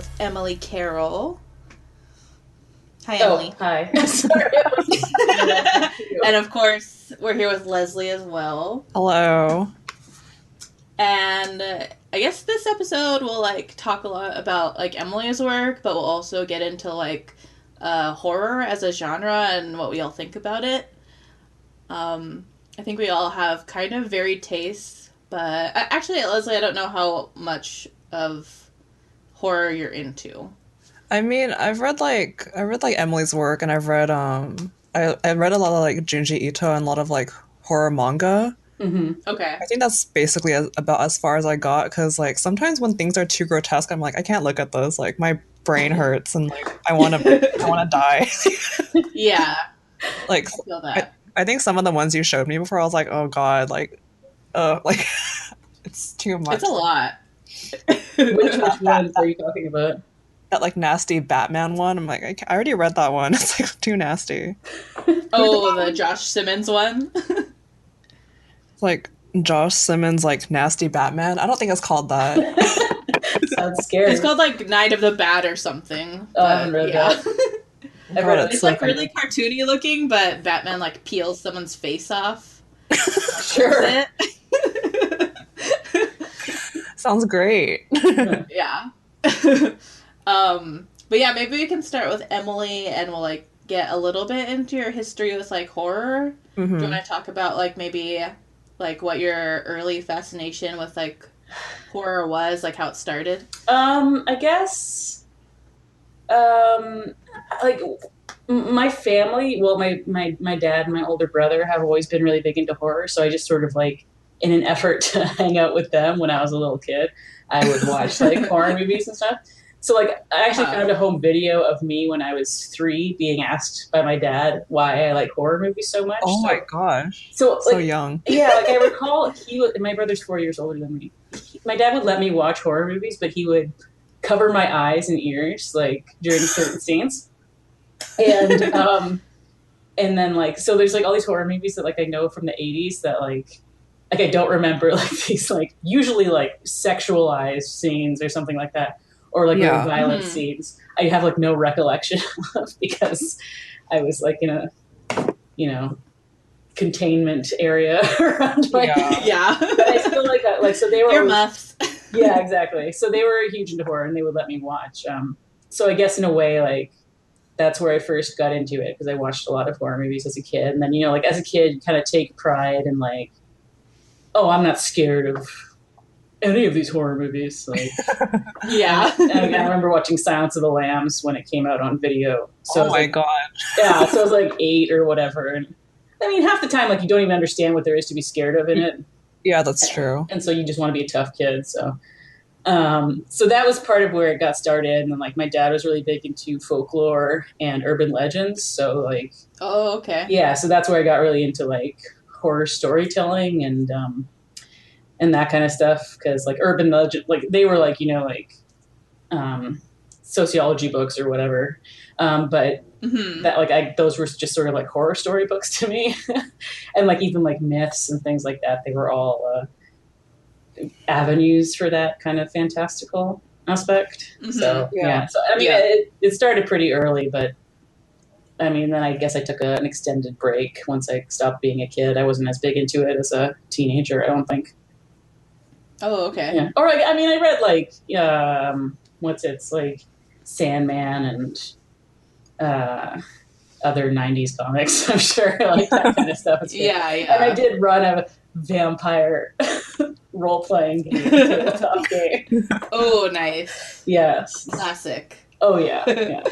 with Emily Carroll. Hi, Emily. Hi. Sorry. And of course, we're here with Leslie as well. Hello. And I guess this episode will talk a lot about Emily's work, but we'll also get into horror as a genre and what we all think about it. I think we all have kind of varied tastes, but actually, Leslie, I don't know how much of horror you're into. I mean, I read Emily's work, and I've read I read a lot of Junji Ito and a lot of horror manga. Mm-hmm. Okay. I think that's basically about as far as I got, because sometimes when things are too grotesque, I'm like, I can't look at this. My brain hurts, and I want to die. Yeah. I feel that. I think some of the ones you showed me before, I was like, oh god, it's too much. It's a lot. Which ones are you talking about? That nasty Batman one. I'm like, I already read that one. It's too nasty. Oh, the Josh Simmons one. It's Josh Simmons nasty Batman. I don't think it's called that. Sounds scary. It's called Night of the Bat or something. Oh, I haven't read that. I've read It's really cartoony looking, but Batman peels someone's face off. Sure. Sounds great. Yeah. But yeah, maybe we can start with Emily, and we'll get a little bit into your history with horror. Mm-hmm. Do you want to talk about maybe what your early fascination with horror was, how it started? I guess my family, well, my dad and my older brother have always been really big into horror, so I just sort of in an effort to hang out with them when I was a little kid, I would watch horror movies and stuff. So I actually found a home video of me when I was 3 being asked by my dad why I like horror movies so much. Oh my gosh. So young. Yeah, I recall my brother's 4 years older than me. My dad would let me watch horror movies, but he would cover my eyes and ears during certain scenes. And and then so there's all these horror movies that I know from the 80s that I don't remember these usually sexualized scenes or something like that, or really violent scenes. I have no recollection of, because I was in a containment area around my yeah. But I still that. So they were your muffs. Yeah, exactly. So they were huge into horror, and they would let me watch. So I guess in a way that's where I first got into it, because I watched a lot of horror movies as a kid, and then as a kid you kind of take pride in oh, I'm not scared of any of these horror movies. Yeah. And I remember watching Silence of the Lambs when it came out on video. So oh my god. Yeah, so I was 8 or whatever. And I mean, half the time, you don't even understand what there is to be scared of in it. Yeah, that's true. And so you just want to be a tough kid. So so that was part of where it got started. And then my dad was really big into folklore and urban legends. So oh, okay. Yeah, so that's where I got really into horror storytelling and that kind of stuff, because urban legend, they were sociology books or whatever, but that those were just sort of horror story books to me. And even myths and things like that, they were all avenues for that kind of fantastical aspect. Mm-hmm. So yeah, so I mean it started pretty early, but I mean, then I guess I took an extended break once I stopped being a kid. I wasn't as big into it as a teenager, I don't think. Oh, okay. Yeah. Or I mean, I read what's it's Sandman and other 90s comics, I'm sure, that kind of stuff. Yeah. And I did run a vampire role-playing tabletop game. Oh, nice. Yes. Classic. Oh, yeah.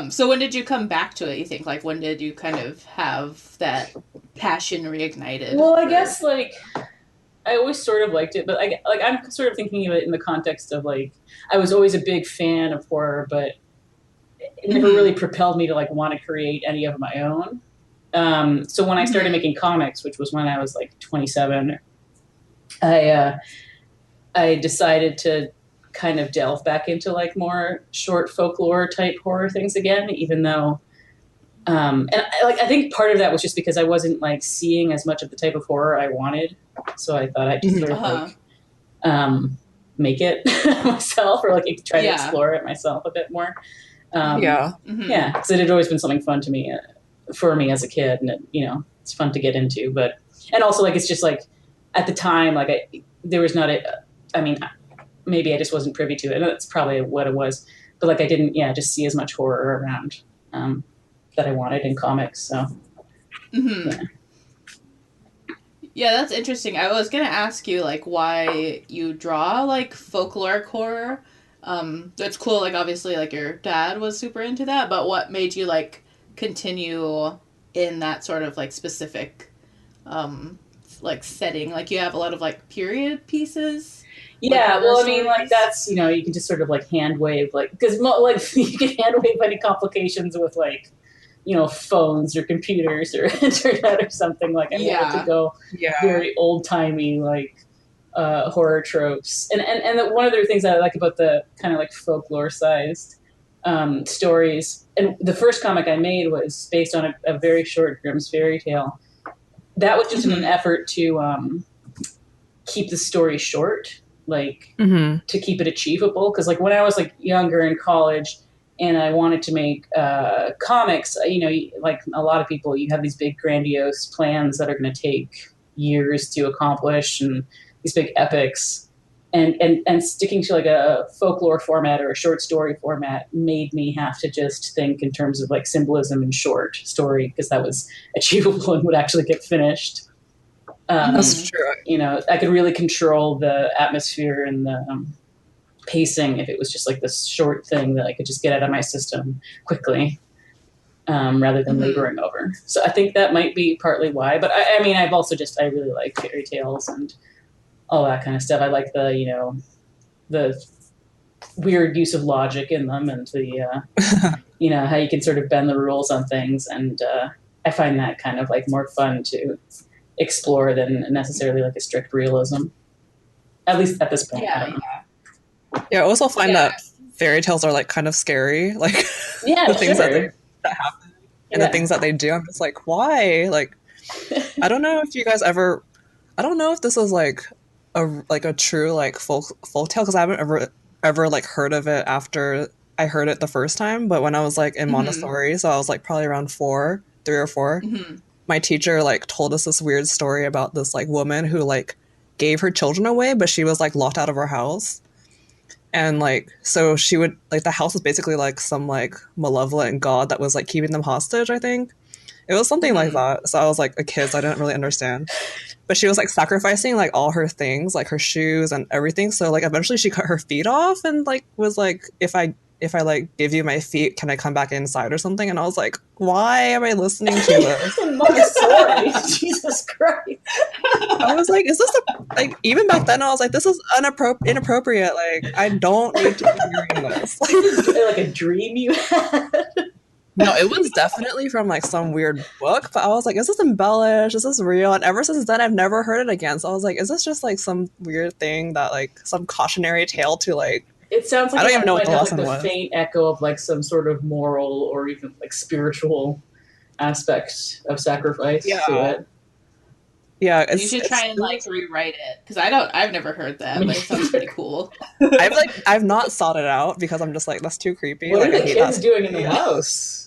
So when did you come back to it, you think? When did you kind of have that passion reignited? Well, I guess, I always sort of liked it, but I'm sort of thinking of it in the context of I was always a big fan of horror, but it never really propelled me to want to create any of my own. So when I started making comics, which was when I was 27, I decided to kind of delve back into more short folklore type horror things again, even though and I think part of that was just because I wasn't seeing as much of the type of horror I wanted. So I thought I'd just sort of make it myself, or like try to Yeah. explore it myself a bit more. Yeah. Yeah, so it had always been something fun to me, for me as a kid, and it's fun to get into. But and also like it's just like at the time, like there was not I mean, maybe I just wasn't privy to it, and that's probably what it was. But like I didn't, just see as much horror around that I wanted in comics. So yeah. Yeah, that's interesting. I was gonna ask you like why you draw like folkloric horror. That's cool. Like obviously, like your dad was super into that, but what made you like continue in that sort of like specific, like setting? Like you have a lot of like period pieces. Yeah, Like, well, I horror mean, like stories? that's you can just sort of like hand wave, like because like you can hand wave any complications with like phones or computers or internet or something. Like I wanted to Yeah. go Yeah. very old timey like horror tropes, and one of the things I like about the kind of like folklore sized stories. And the first comic I made was based on a very short Grimm's fairy tale. That was just in an effort to keep the story short, like to keep it achievable. Because like when I was like younger in college and I wanted to make comics, like a lot of people, you have these big grandiose plans that are going to take years to accomplish, and these big epics. And sticking to like a folklore format or a short story format made me have to just think in terms of like symbolism and short story, because that was achievable and would actually get finished. That's true. I could really control the atmosphere and the pacing if it was just like this short thing that I could just get out of my system quickly, rather than laboring over. So I think that might be partly why. But I mean, I've also I really like fairy tales and all that kind of stuff. I like the weird use of logic in them, and the how you can sort of bend the rules on things. And I find that kind of like more fun to explore than necessarily like a strict realism, at least at this point. I I also find that fairy tales are like kind of scary, like the things that happen and the things that they do. I'm just like, why? Like, I don't know if you guys ever, I don't know if this is like a true like folk tale, because I haven't ever like heard of it after I heard it the first time. But when I was like in Montessori, so I was like probably around 3 or 4, my teacher like told us this weird story about this like woman who like gave her children away, but she was like locked out of her house. And like, so she would like, the house was basically like some like malevolent god that was like keeping them hostage, I think. It was something like that. So I was like a kid, so I didn't really understand. But she was like sacrificing like all her things, like her shoes and everything. So like eventually she cut her feet off and like was like, if I like give you my feet, can I come back inside or something? And I was like, why am I listening to this? Montessori, Jesus Christ! I was like, is this like, even back then I was like, this is inappropriate. Like, I don't need to be hearing this. Like a dream you had. No, it was definitely from like some weird book, but I was like, is this embellished? Is this real? And ever since then, I've never heard it again. So I was like, is this just like some weird thing that like some cautionary tale to like? It sounds like I don't even know what the lesson was. Faint echo of like some sort of moral or even like spiritual aspect of sacrifice to it. Yeah, you should try and like rewrite it, because I've never heard that, but it sounds pretty cool. I've not sought it out because I'm just like, that's too creepy. What like, are the kids doing in the house?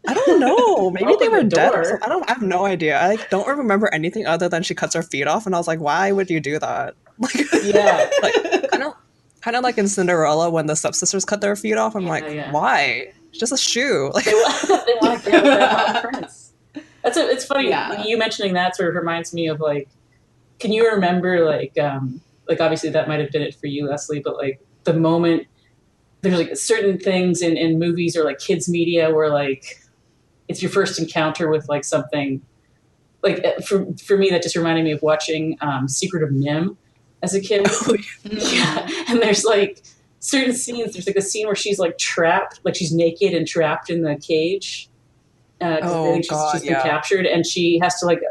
I don't know. Maybe they were dead. I have no idea. I don't remember anything other than she cuts her feet off, and I was like, why would you do that? Like, yeah, like kind of like in Cinderella when the stepsisters cut their feet off. I'm like, why? It's just a shoe. Like, they want to get their prince. It's funny. Yeah. You mentioning that sort of reminds me of like, can you remember like obviously that might have been it for you, Leslie, but like the moment there's like certain things in movies or like kids media where like it's your first encounter with like something like for me that just reminded me of watching Secret of NIMH as a kid. Yeah, and there's like certain scenes. There's like a scene where she's like trapped, like she's naked and trapped in the cage. She's been captured, and she has to like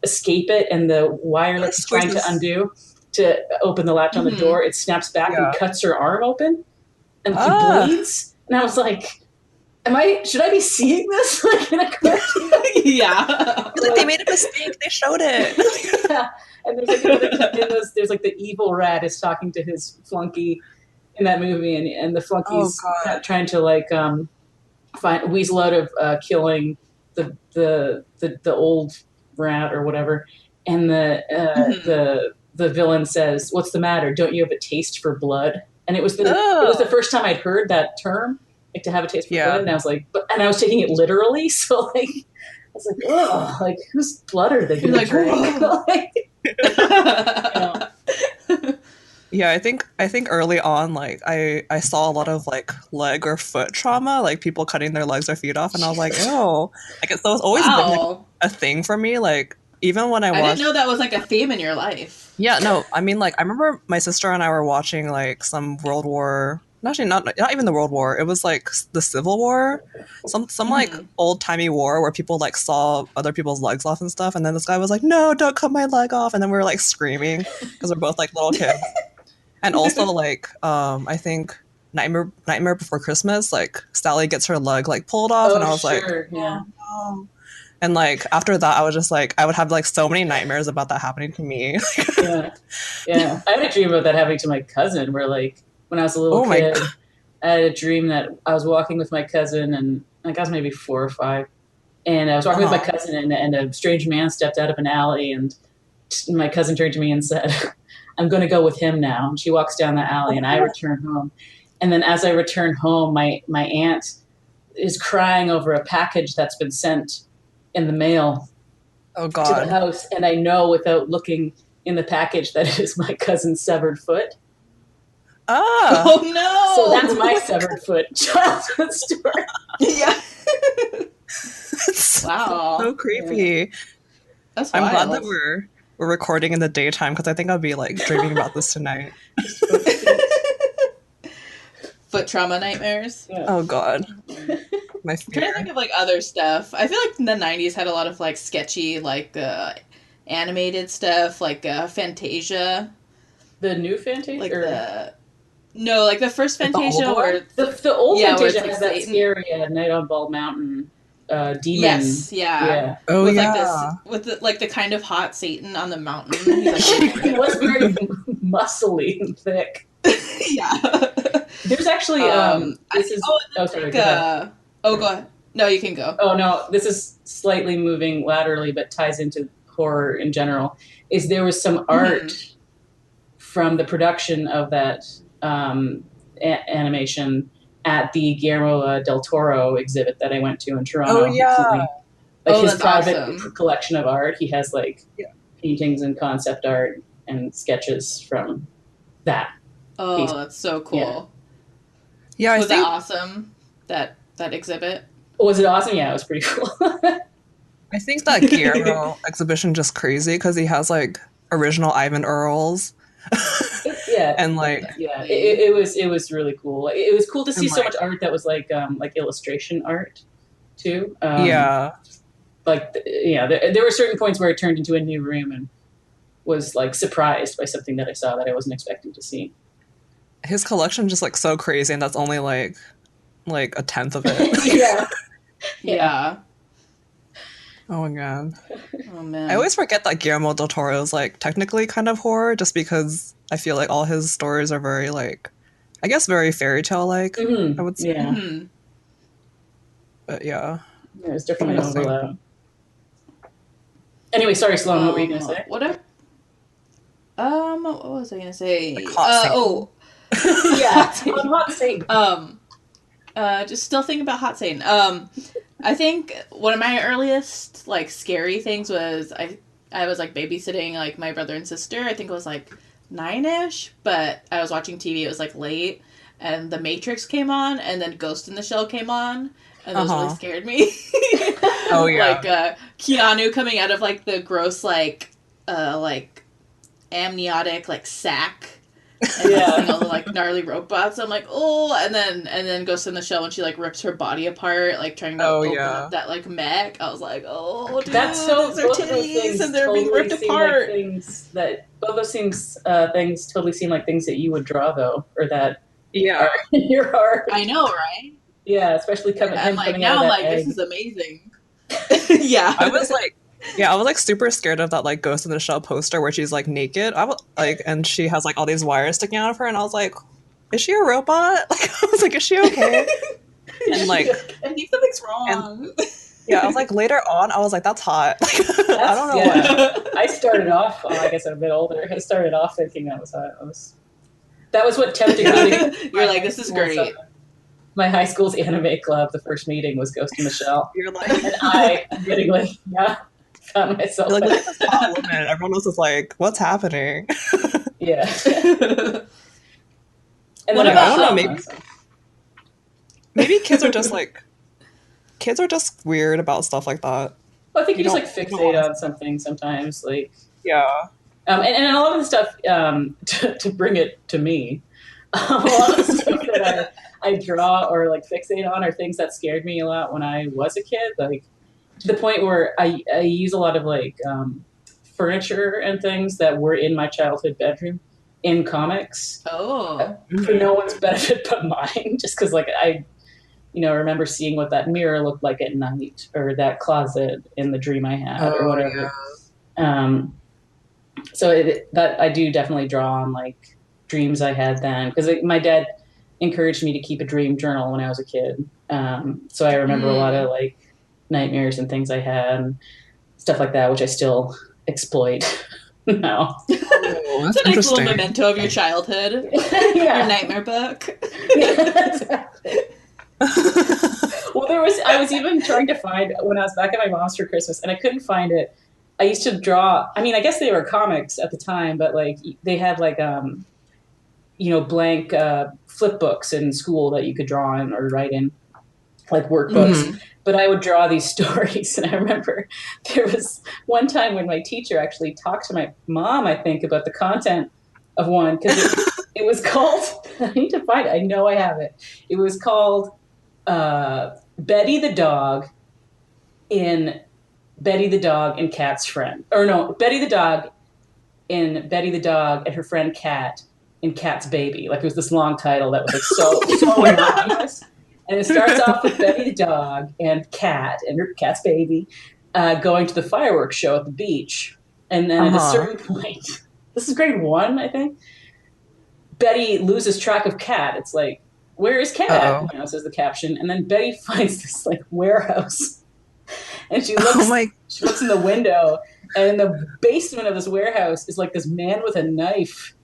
escape it, and the wire like she's trying to undo to open the latch on the door. It snaps back and cuts her arm open, and she bleeds. And I was like, should I be seeing this like in a cartoon? Yeah. Like they made a mistake. They showed it. Yeah. And there's like another time in those, there's like the evil rat is talking to his flunky in that movie, and the flunky's trying to like find weasel out of killing the old rat or whatever, and the villain says, "What's the matter? Don't you have a taste for blood?" And it was the first time I'd heard that term, like to have a taste for blood, and I was like, and I was taking it literally, so like I was like, oh, like whose blood are they going to drink? Yeah, I think early on, like I saw a lot of like leg or foot trauma, like people cutting their legs or feet off, and I was like, oh, like so it's always been like a thing for me. Like even when I watched, didn't know that was like a theme in your life. Yeah, no, I mean like I remember my sister and I were watching like some World War. Actually, not even the World War. It was like the Civil War, some like old timey war where people like saw other people's legs off and stuff. And then this guy was like, "No, don't cut my leg off!" And then we were like screaming because we're both like little kids. And also like I think Nightmare Before Christmas, like Sally gets her leg like pulled off, and I was like, yeah. Oh. And like after that, I was just like, I would have like so many nightmares about that happening to me. yeah. I had a dream about that happening to my cousin, where like. When I was a little kid, I had a dream that I was walking with my cousin, and like I was maybe 4 or 5, and I was walking with my cousin, and a strange man stepped out of an alley, and my cousin turned to me and said, "I'm going to go with him now." And she walks down the alley, and I return home. And then as I return home, my aunt is crying over a package that's been sent in the mail to the house, and I know without looking in the package that it is my cousin's severed foot. Oh no! So that's my severed foot childhood story. Yeah. Wow. So creepy. That's I'm glad that we're recording in the daytime because I think I'll be like dreaming about this tonight. Foot trauma nightmares. Yeah. Oh god. My fear. I'm trying to think of like other stuff. I feel like the 90s had a lot of like sketchy like animated stuff like Fantasia. The new Fantasia? Like No, like the first Fantasia where the old Fantasia has that scary Night on Bald Mountain demon. Yes, yeah. Oh with, yeah. With the kind of hot Satan on the mountain. He was very muscly and thick. Yeah. There's actually go ahead. Go ahead. No, you can go. Oh no, this is slightly moving laterally, but ties into horror in general. There was some art from the production of that animation at the Guillermo del Toro exhibit that I went to in Toronto. Oh yeah, like his private collection of art. He has like paintings and concept art and sketches from that. Oh, piece. That's so cool. Yeah, was that awesome? That exhibit. Was it awesome? Yeah, it was pretty cool. I think that Guillermo exhibition just crazy because he has like original Ivan Earls. And like it was really cool. It was cool to see so much art that was like illustration art too. There were certain points where it turned into a new room and was like surprised by something that I saw that I wasn't expecting to see. His collection just like so crazy, and that's only like a tenth of it. Yeah. Oh my god. Oh man. I always forget that Guillermo del Toro is like technically kind of horror, just because I feel like all his stories are very like, I guess very fairy tale like. I would say. Yeah. But yeah. There's definitely an overlap. Anyway, sorry, Sloane. What were you gonna say? What was I gonna say? Like hot Hot Satan. Just still thinking about Hot Satan. I think one of my earliest like scary things was I was like babysitting like my brother and sister. I think it was like 9-ish, but I was watching TV. It was like late, and The Matrix came on, and then Ghost in the Shell came on, and those really scared me. Oh yeah, like Keanu coming out of like the gross like amniotic like sack. And seeing all the like gnarly robots, I'm like, oh, and then Ghost in the Shell when she like rips her body apart, like trying to open up that like mech. I was like, oh, dude, that's so. Those are titties, and they're totally being ripped apart. Like both those things totally seem like things that you would draw, though, or that are in your heart. I know, right? Yeah, especially I'm like, coming out now of I'm that like, this egg. is amazing. Yeah. I was like, yeah, I was like super scared of that like Ghost in the Shell poster where she's like naked. I was like, and she has like all these wires sticking out of her, and I was like, is she a robot? Like, I was like, is she okay? And like, I think something's and wrong. yeah, I was like, later on, I was like, that's hot. Like, I don't That's know why. I started off. I guess I'm a bit older. I started off thinking that was what tempted me to. You're like, this is great. My high school's anime club. The first meeting was Ghost in the Shell, You're like, and I admittingly, yeah, found myself. you're like, look at this hot woman. Everyone else is like, what's happening? Yeah. And What then about, I don't know, maybe kids are just weird about stuff like that. well, I think you just don't- like you don't fixate wanna- on something sometimes, like, Yeah. and a lot of the stuff to bring it to me, a lot of the stuff that I draw or like fixate on are things that scared me a lot when I was a kid, like to the point where I use a lot of like furniture and things that were in my childhood bedroom in comics oh. for no one's benefit but mine, just because like I remember seeing what that mirror looked like at night, or that closet in the dream I had, or whatever. Yeah. So that I do definitely draw on like dreams I had then, because my dad encouraged me to keep a dream journal when I was a kid. So I remember a lot of like nightmares and things I had, and stuff like that, which I still exploit now. Oh, that's It's a nice little interesting. memento of your childhood. Yeah. Your nightmare book. Yeah, exactly. Well, I was even trying to find, when I was back at my mom's for Christmas, and I couldn't find it. I used to draw, I mean, I guess they were comics at the time, but like they had like blank flip books in school that you could draw in or write in, like workbooks. Mm-hmm. But I would draw these stories, and I remember there was one time when my teacher actually talked to my mom, I think, about the content of one, because it was called, I need to find it, I know I have it. It was called Betty the Dog in Betty the Dog and Cat's Friend. Or no, Betty the Dog in Betty the Dog and her friend Cat in Cat's Baby. Like, it was this long title that was like so anonymous. And it starts off with Betty the Dog and Cat and her cat's baby going to the fireworks show at the beach. And then at a certain point, this is grade 1, I think, Betty loses track of Cat. It's like, where is Cat? Says the caption. And then Betty finds this like warehouse. And she looks in the window, and in the basement of this warehouse is like this man with a knife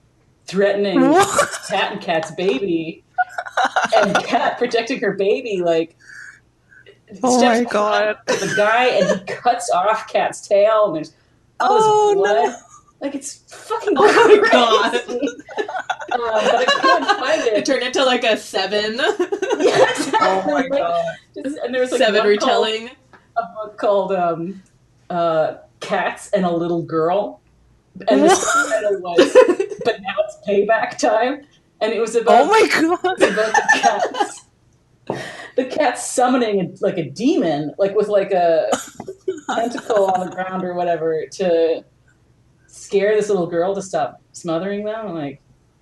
threatening Cat and Cat's baby. And Cat protecting her baby, like, oh my god, the guy, and he cuts off Cat's tail, and there's all this blood. No. Like, it's fucking crazy. Oh my god. But I couldn't find it. It turned into like a 7. Yeah, exactly. Oh my god. And there was like 7 retelling. A book called Cats and a Little Girl. And the subtitle was, but now it's payback time. And it was about, oh my god, about the cats summoning like a demon, like with like a tentacle on the ground or whatever, to scare this little girl to stop smothering them. Like,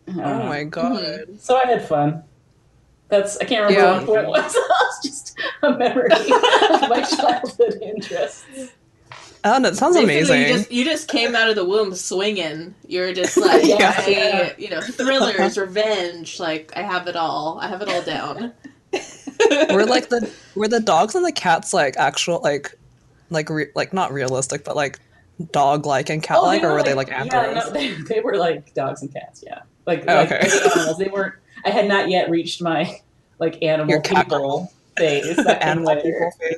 oh my god. So I had fun. I can't remember what it was. It was just a memory of my childhood interests. Oh, that sounds amazing. You just came out of the womb swinging. You're just like, thrillers, revenge. Like, I have it all. I have it all down. were the dogs and the cats like actual like not realistic, but like dog-like and cat-like, or were they like androids? Yeah, no, they were like dogs and cats. Yeah, like okay. Animals. They weren't. I had not yet reached my like animal people phase. Animal people phase,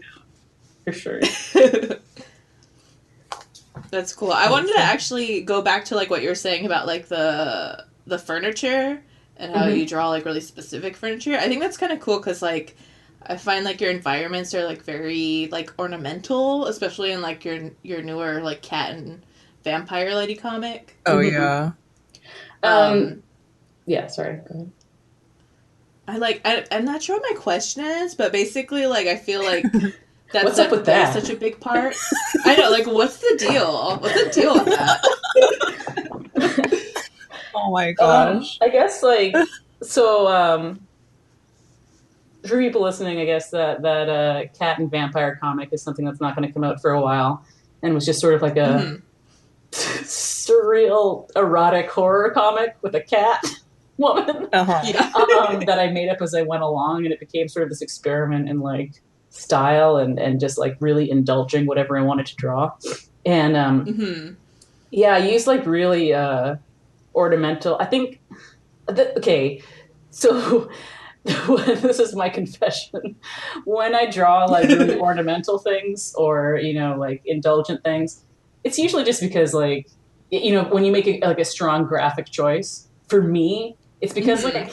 for sure. That's cool. I wanted to actually go back to like what you were saying about like the furniture and how you draw like really specific furniture. I think that's kind of cool because like I find like your environments are like very like ornamental, especially in like your newer like cat and vampire lady comic. Oh yeah. Yeah. Sorry. Go ahead. I'm not sure what my question is, but basically like I feel like. What's up with that? That's such a big part. I know, like, what's the deal? What's the deal with that? Oh my gosh. I guess, like, so for people listening, I guess that cat and vampire comic is something that's not going to come out for a while, and was just sort of like a surreal erotic horror comic with a cat woman that I made up as I went along, and it became sort of this experiment in like style and just like really indulging whatever I wanted to draw. And yeah, I used like really ornamental. I think okay, so this is my confession. When I draw like really ornamental things or, you know, like indulgent things, it's usually just because like, you know, when you make like a strong graphic choice, for me, it's because like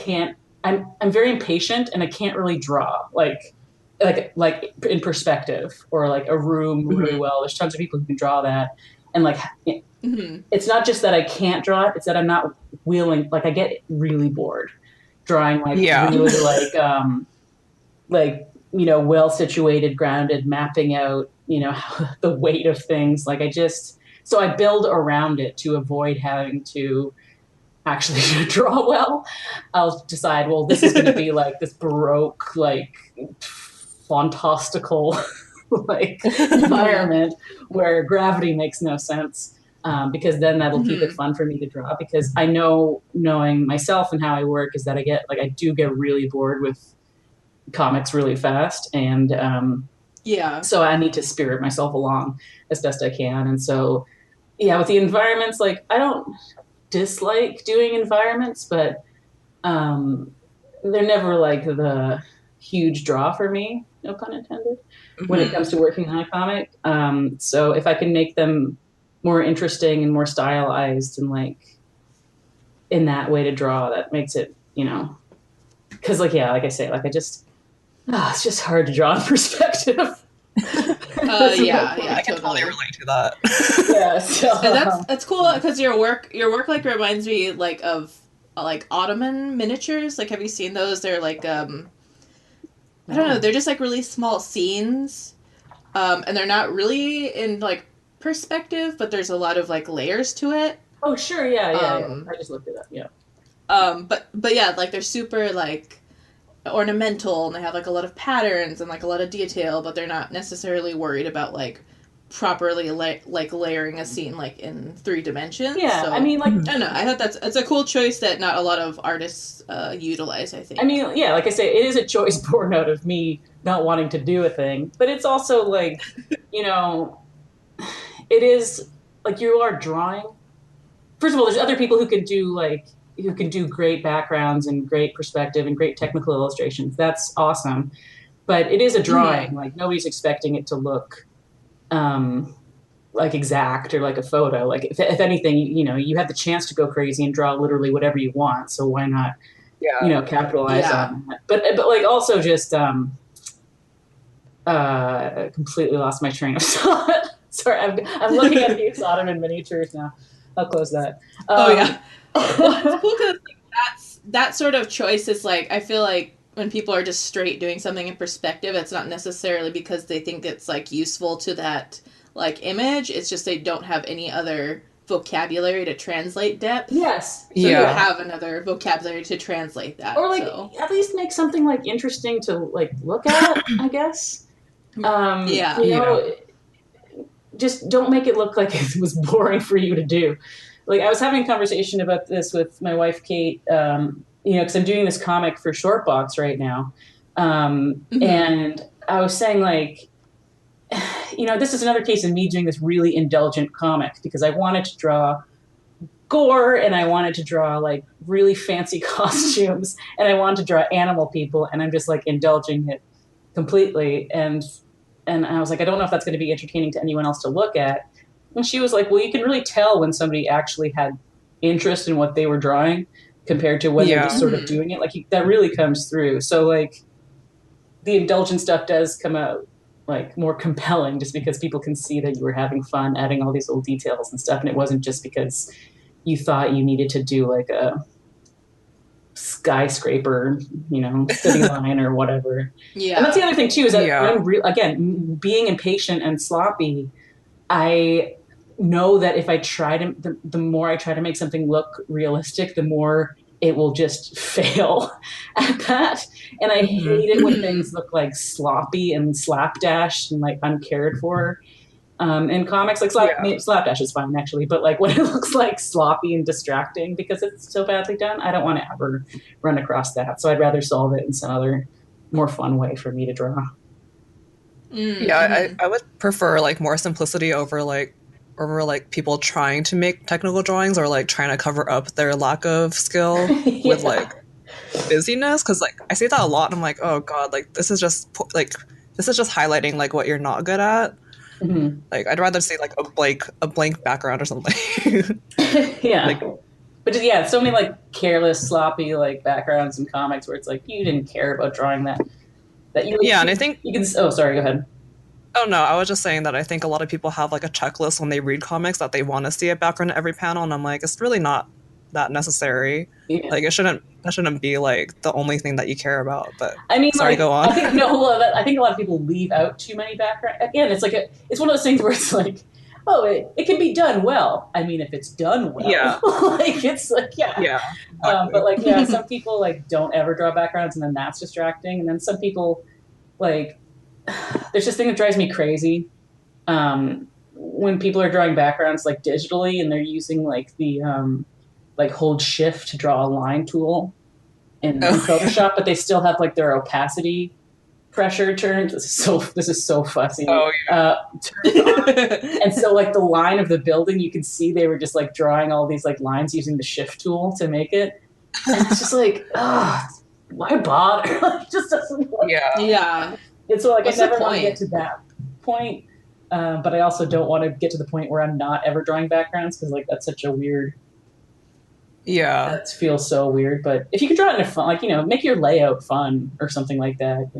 I'm very impatient and I can't really draw like in perspective or like a room really well. There's tons of people who can draw that. And like, it's not just that I can't draw it, it's that I'm not willing, like I get really bored drawing like really like you know, well situated, grounded, mapping out, you know, the weight of things. Like so I build around it to avoid having to actually draw well. I'll decide, well, this is going to be like this baroque, like fantastical like environment where gravity makes no sense. Because then that'll keep it fun for me to draw, because I know, knowing myself and how I work, is that I do get really bored with comics really fast. And so I need to spirit myself along as best I can. And so, yeah, with the environments, like I don't dislike doing environments, but they're never like the huge draw for me, no pun intended, when it comes to working on a comic. So if I can make them more interesting and more stylized and like in that way to draw, that makes it, you know, because like, yeah, like I say, like it's just hard to draw in perspective. I can totally relate to that. Yeah, so that's cool, because your work like reminds me like of like Ottoman Miniatures. Like, have you seen those? They're like I don't know, they're just like really small scenes, and they're not really in like perspective, but there's a lot of like layers to it. Oh sure, yeah. I just looked it up. Yeah. But yeah, like they're super like ornamental, and they have like a lot of patterns and like a lot of detail, but they're not necessarily worried about like properly like layering a scene like in 3 dimensions. Yeah, so, I mean, like, I don't know, I thought that's a cool choice that not a lot of artists utilize, I think. I mean, yeah, like I say, it is a choice born out of me not wanting to do a thing, but it's also like, you know, it is like you are drawing. First of all, there's other people who can do great backgrounds and great perspective and great technical illustrations. That's awesome. But it is a drawing. Like nobody's expecting it to look like exact or like a photo. Like if anything, you know, you have the chance to go crazy and draw literally whatever you want. So why not, you know, capitalize on that? But like also just completely lost my train of thought. Sorry, I'm looking at these Ottoman Miniatures now. I'll close that. Well, it's cool because like, that sort of choice is like, I feel like when people are just straight doing something in perspective, it's not necessarily because they think it's like useful to that like image. It's just they don't have any other vocabulary to translate depth. Yes. So you have another vocabulary to translate that. Or like at least make something like interesting to like look at, I guess. You know, just don't make it look like it was boring for you to do. Like I was having a conversation about this with my wife, Kate, you know, because I'm doing this comic for Shortbox right now. And I was saying like, you know, this is another case of me doing this really indulgent comic because I wanted to draw gore and I wanted to draw like really fancy costumes and I wanted to draw animal people, and I'm just like indulging it completely. And I was like, I don't know if that's going to be entertaining to anyone else to look at. And she was like, well, you can really tell when somebody actually had interest in what they were drawing compared to when they're just sort of doing it. Like that really comes through. So like the indulgent stuff does come out like more compelling just because people can see that you were having fun adding all these little details and stuff. And it wasn't just because you thought you needed to do like a skyscraper, you know, city line or whatever. Yeah. And that's the other thing too, is that again, being impatient and sloppy, I know that if I try to, the more I try to make something look realistic, the more it will just fail at that. And I hate it when things look like sloppy and slapdash and like uncared for. In comics, like slapdash is fine actually, but like when it looks like sloppy and distracting because it's so badly done, I don't want to ever run across that. So I'd rather solve it in some other more fun way for me to draw. Yeah, I would prefer like more simplicity over like people trying to make technical drawings or like trying to cover up their lack of skill with like busyness, because like I see that a lot and I'm like, oh god, like this is just highlighting like what you're not good at. Like I'd rather see like a blank background or something. Yeah. Like, but yeah, so many like careless, sloppy like backgrounds in comics where it's like you didn't care about drawing that you. Yeah, and I think you can. Oh, sorry. Go ahead. Oh no, I was just saying that I think a lot of people have like a checklist when they read comics that they want to see a background in every panel, and I'm like, it's really not that necessary. Yeah. Like that shouldn't be like the only thing that you care about. But I mean, sorry, like, go on. I think a lot of people leave out too many background. Again, it's like it's one of those things where it's like, oh, it can be done well. I mean, if it's done well, yeah, like it's like yeah. But like yeah, some people like don't ever draw backgrounds, and then that's distracting. And then some people like there's this thing that drives me crazy when people are drawing backgrounds like digitally and they're using like the like hold shift to draw a line tool in Photoshop, but they still have like their opacity pressure turned. This is so fussy. Oh, yeah. And so like the line of the building, you can see they were just like drawing all these like lines using the shift tool to make it. And it's just like, why bother? It just doesn't work. Yeah. And so like I never want to get to that point, but I also don't want to get to the point where I'm not ever drawing backgrounds because like that's such a weird. Yeah, that feels so weird. But if you could draw it in a fun, like make your layout fun or something like that,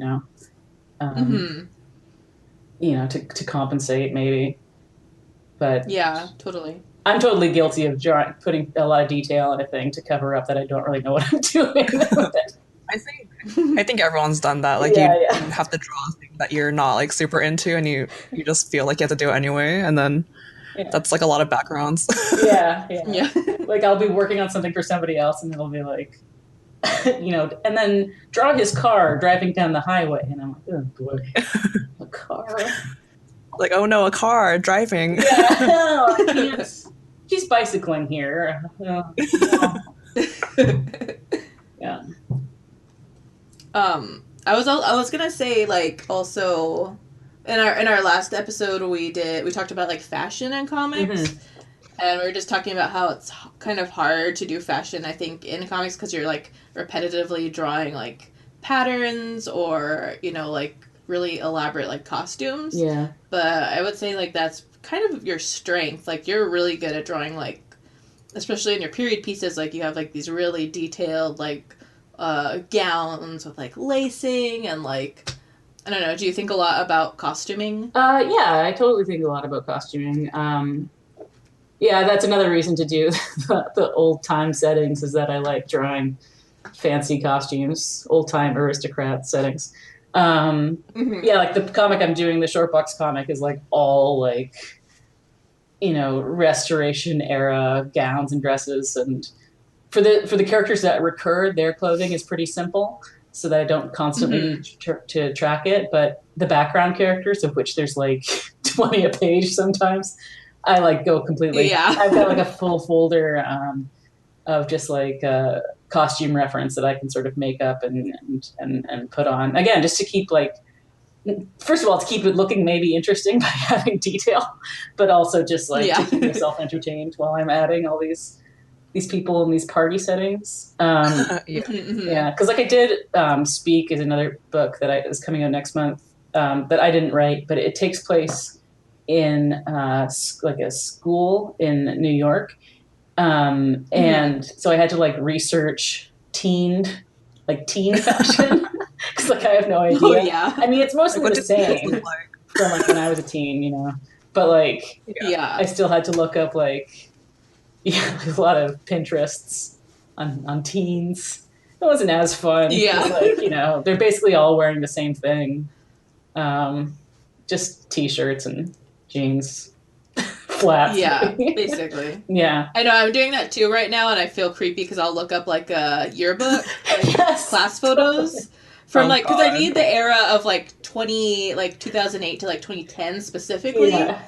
to compensate maybe. But yeah, totally. I'm totally guilty of putting a lot of detail in a thing to cover up that I don't really know what I'm doing. I think everyone's done that. Like you have to draw a thing that you're not like super into, and you just feel like you have to do it anyway, and then that's like a lot of backgrounds. Yeah. Like I'll be working on something for somebody else, and it'll be like, and then draw his car driving down the highway, and I'm like, oh boy, a car. Like, oh no, a car driving. Yeah, no, I can't. She's bicycling here. Yeah. I was gonna say like also in our last episode we talked about like fashion in comics, and we were just talking about how it's kind of hard to do fashion I think in comics because you're like repetitively drawing like patterns or like really elaborate like costumes. Yeah. But I would say like that's kind of your strength. Like you're really good at drawing like, especially in your period pieces, like you have like these really detailed like gowns with like lacing and like I don't know. Do you think a lot about costuming? Yeah, I totally think a lot about costuming. Yeah, that's another reason to do the old time settings is that I like drawing fancy costumes, old time aristocrat settings. Yeah, like the comic I'm doing, the short box comic, is like all like Restoration era gowns and dresses, and for the characters that recur, their clothing is pretty simple, so that I don't constantly need to track it. But the background characters, of which there's like 20 a page sometimes, I like go completely. Yeah. I've got like a full folder of just like costume reference that I can sort of make up and put on again, just to keep like. First of all, to keep it looking maybe interesting by having detail, but also just like to keep myself entertained while I'm adding all these people in these party settings. Yeah, because like I did Speak is another book that is coming out next month that I didn't write, but it takes place in like a school in New York, and so I had to like research teen fashion. Because like I have no idea. Oh, yeah. I mean, it's mostly the same from like when I was a teen, But like, I still had to look up like, a lot of Pinterests on teens. It wasn't as fun. Yeah. Like, they're basically all wearing the same thing, just t-shirts and jeans flat. Yeah, basically. Yeah. I know, I'm doing that too right now, and I feel creepy because I'll look up like a yearbook, like Yes, class photos from Oh like, because I God. need the era of like 2008 to like 2010 specifically. Yeah.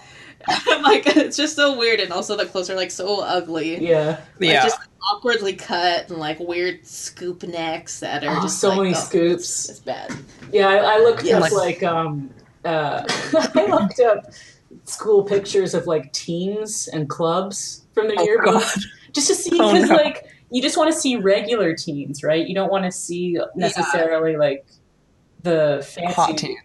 I'm like, it's just so weird, and also the clothes are like so ugly. Yeah. Like Yeah. just awkwardly cut and like weird scoop necks that are just so like, many oh, scoops. It's bad. Yeah, I looked Yes. up I looked up school pictures of like teams and clubs from their yearbook God. just to see, Oh, because no. like you just want to see regular teens, right? You don't want to see necessarily like the fancy Hot teen.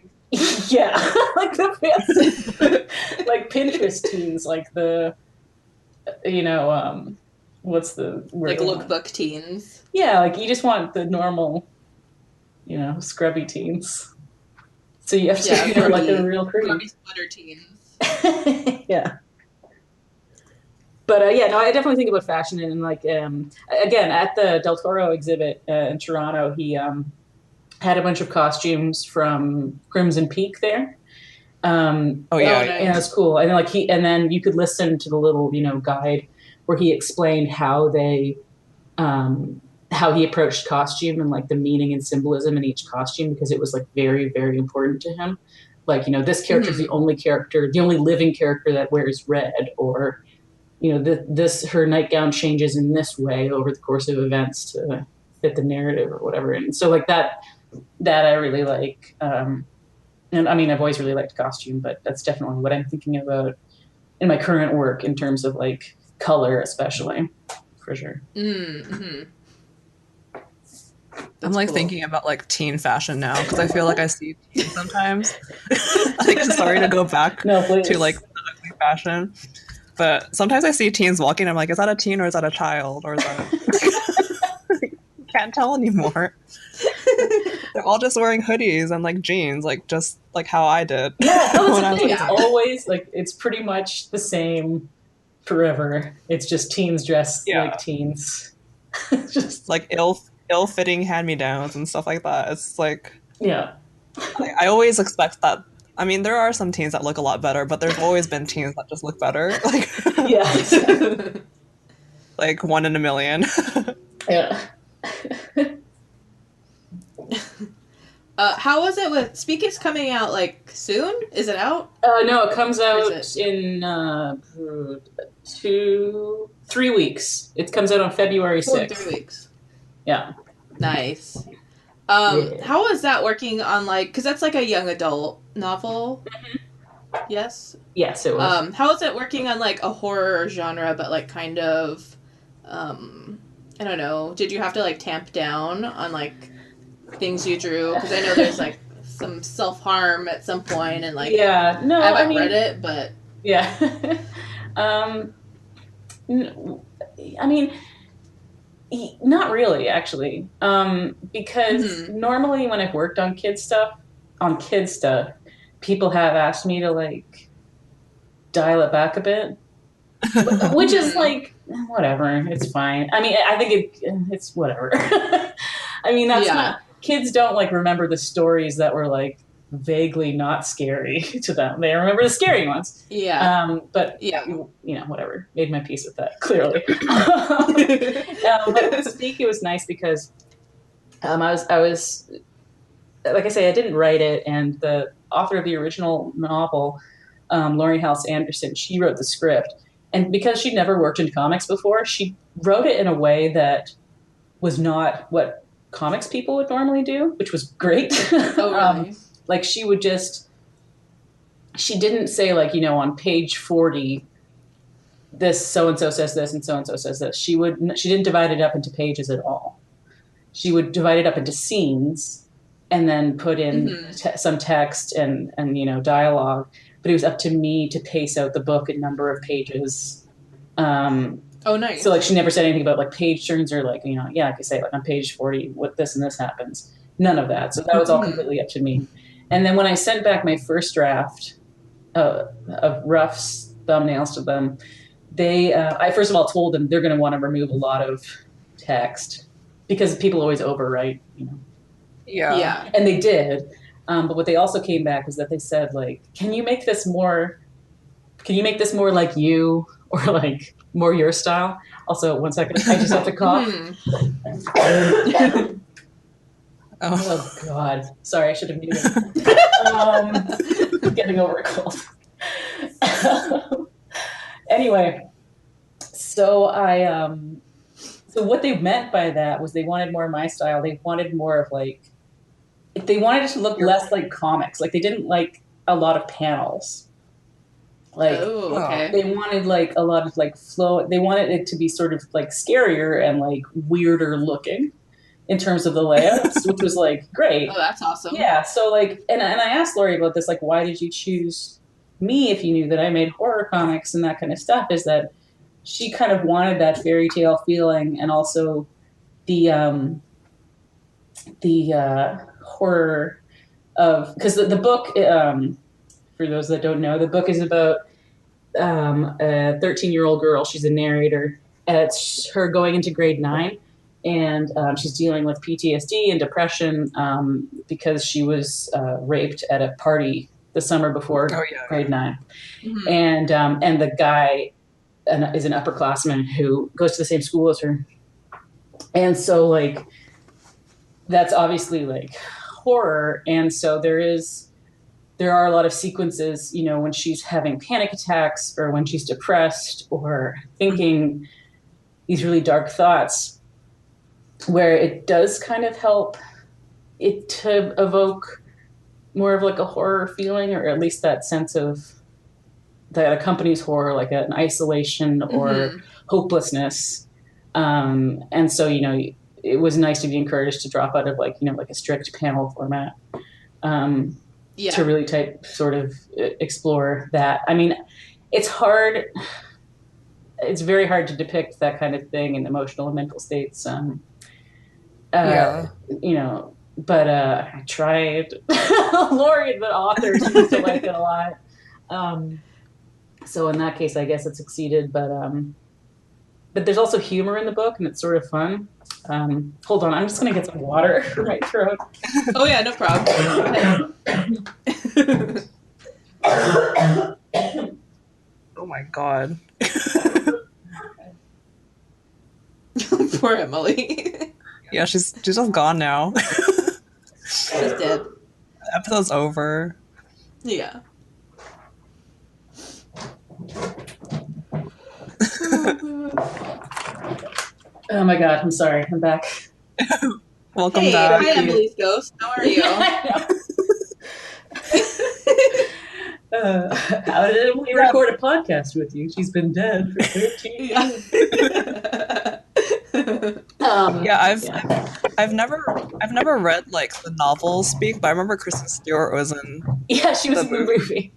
yeah, like the fancy like Pinterest teens, like the what's the word? Like lookbook teens. Yeah, like you just want the normal, scrubby teens. So you have to feel like a real creep. Grubby sweater teens. Yeah. But yeah, no, I definitely think about fashion, and like again at the Del Toro exhibit in Toronto, he had a bunch of costumes from Crimson Peak there. Oh yeah, nice. And that's cool. And then you could listen to the little guide where he explained how he approached costume and like the meaning and symbolism in each costume, because it was like very, very important to him. Like, this character is the only living character that wears red, or, her nightgown changes in this way over the course of events to fit the narrative or whatever. And so like that I really like. And I mean, I've always really liked costume, but that's definitely what I'm thinking about in my current work in terms of like color, especially, for sure. Mm-hmm. I'm like thinking about like teen fashion now, because I feel like I see teens sometimes. Like, sorry to go back to like ugly fashion, but sometimes I see teens walking. I'm like, is that a teen or is that a child, or is that? Can't tell anymore. They're all just wearing hoodies and like jeans, like just like how I did. Yeah, no, that's the thing. It's always like it's pretty much the same forever. It's just teens dressed like teens. Just like ill-fitting hand-me-downs and stuff like that. It's like, yeah. I always expect that. I mean, there are some teens that look a lot better, but there's always been teens that just look better. Like, yeah, like one in a million. Yeah. How was it with Speak? It's coming out like soon? Is it out? No, it comes out in 3 weeks. It comes out on February 6th. 3 weeks. Yeah. Nice. How was that working on like, because that's like a young adult novel? Mm-hmm. Yes? Yes, it was. How was it working on like a horror genre, but like kind of, I don't know, did you have to like tamp down on like things you drew? Because I know there's like some self-harm at some point, and like, yeah, no, I haven't read it, but yeah. I mean, not really, actually, because normally when I've worked on kid stuff, people have asked me to like dial it back a bit, which is like whatever, it's fine. I mean, I think it's whatever. I mean, that's not, kids don't like remember the stories that were like vaguely not scary to them. They remember the scary ones. Yeah. But whatever. Made my peace with that, clearly. But Speak, it was nice because I was like I say, I didn't write it, and the author of the original novel, Laurie Halse Anderson, she wrote the script. And because she'd never worked in comics before, she wrote it in a way that was not what comics people would normally do, which was great. Oh, really? Like she didn't say like, on page 40, this so-and-so says this and so-and-so says this. She didn't divide it up into pages at all. She would divide it up into scenes and then put in some text and dialogue. But it was up to me to pace out the book in number of pages. Oh, nice. So like she never said anything about like page turns or like, I could say like on page 40, what this and this happens. None of that. So that was all completely up to me. And then when I sent back my first draft of rough thumbnails to them, I first of all told them they're going to want to remove a lot of text because people always overwrite, Yeah. And they did. But what they also came back is that they said, like, can you make this more can you make this more like you or like more your style? Also, 1 second, I just have to cough. Oh God! Sorry, I should have muted. Getting over a cold. Anyway, so so what they meant by that was they wanted more of my style. They wanted more of like, they wanted it to look less like comics. Like they didn't like a lot of panels. Like, they wanted like a lot of like flow. They wanted it to be sort of like scarier and like weirder looking in terms of the layouts, which was like great. Oh, that's awesome. Yeah. So like, and I asked Lori about this, like, why did you choose me if you knew that I made horror comics and that kind of stuff? Is that she kind of wanted that fairy tale feeling, and also the horror of, because the book, for those that don't know, the book is about a 13-year-old girl. She's a narrator. It's her going into grade 9, and she's dealing with PTSD and depression because she was raped at a party the summer before grade 9. Mm-hmm. And the guy is an upperclassman who goes to the same school as her. And so, like, that's obviously, like, horror. And so there are a lot of sequences, you know, when she's having panic attacks or when she's depressed or thinking these really dark thoughts, where it does kind of help it to evoke more of like a horror feeling, or at least that sense of that accompanies horror, like an isolation or hopelessness. And so, you know, it was nice to be encouraged to drop out of like, you know, like a strict panel format. To really sort of explore that. I mean, it's hard. It's very hard to depict that kind of thing in emotional and mental states. You know, but I tried. Lori, the author, seems to like it a lot. So in that case, I guess it succeeded. But there's also humor in the book, and it's sort of fun. Hold on, I'm just gonna get some water for my throat. Oh yeah, no problem. Oh my God. Poor Emily. Yeah, she's just gone now. She's dead. The episode's over. Yeah. Oh my God, I'm sorry. I'm back. Welcome back. Hi, Emily's ghost. How are you? How did Emily record a podcast with you? She's been dead for 13 years. I've never read like the novels speak, but I remember Kristen Stewart was in. Yeah, she was in the movie.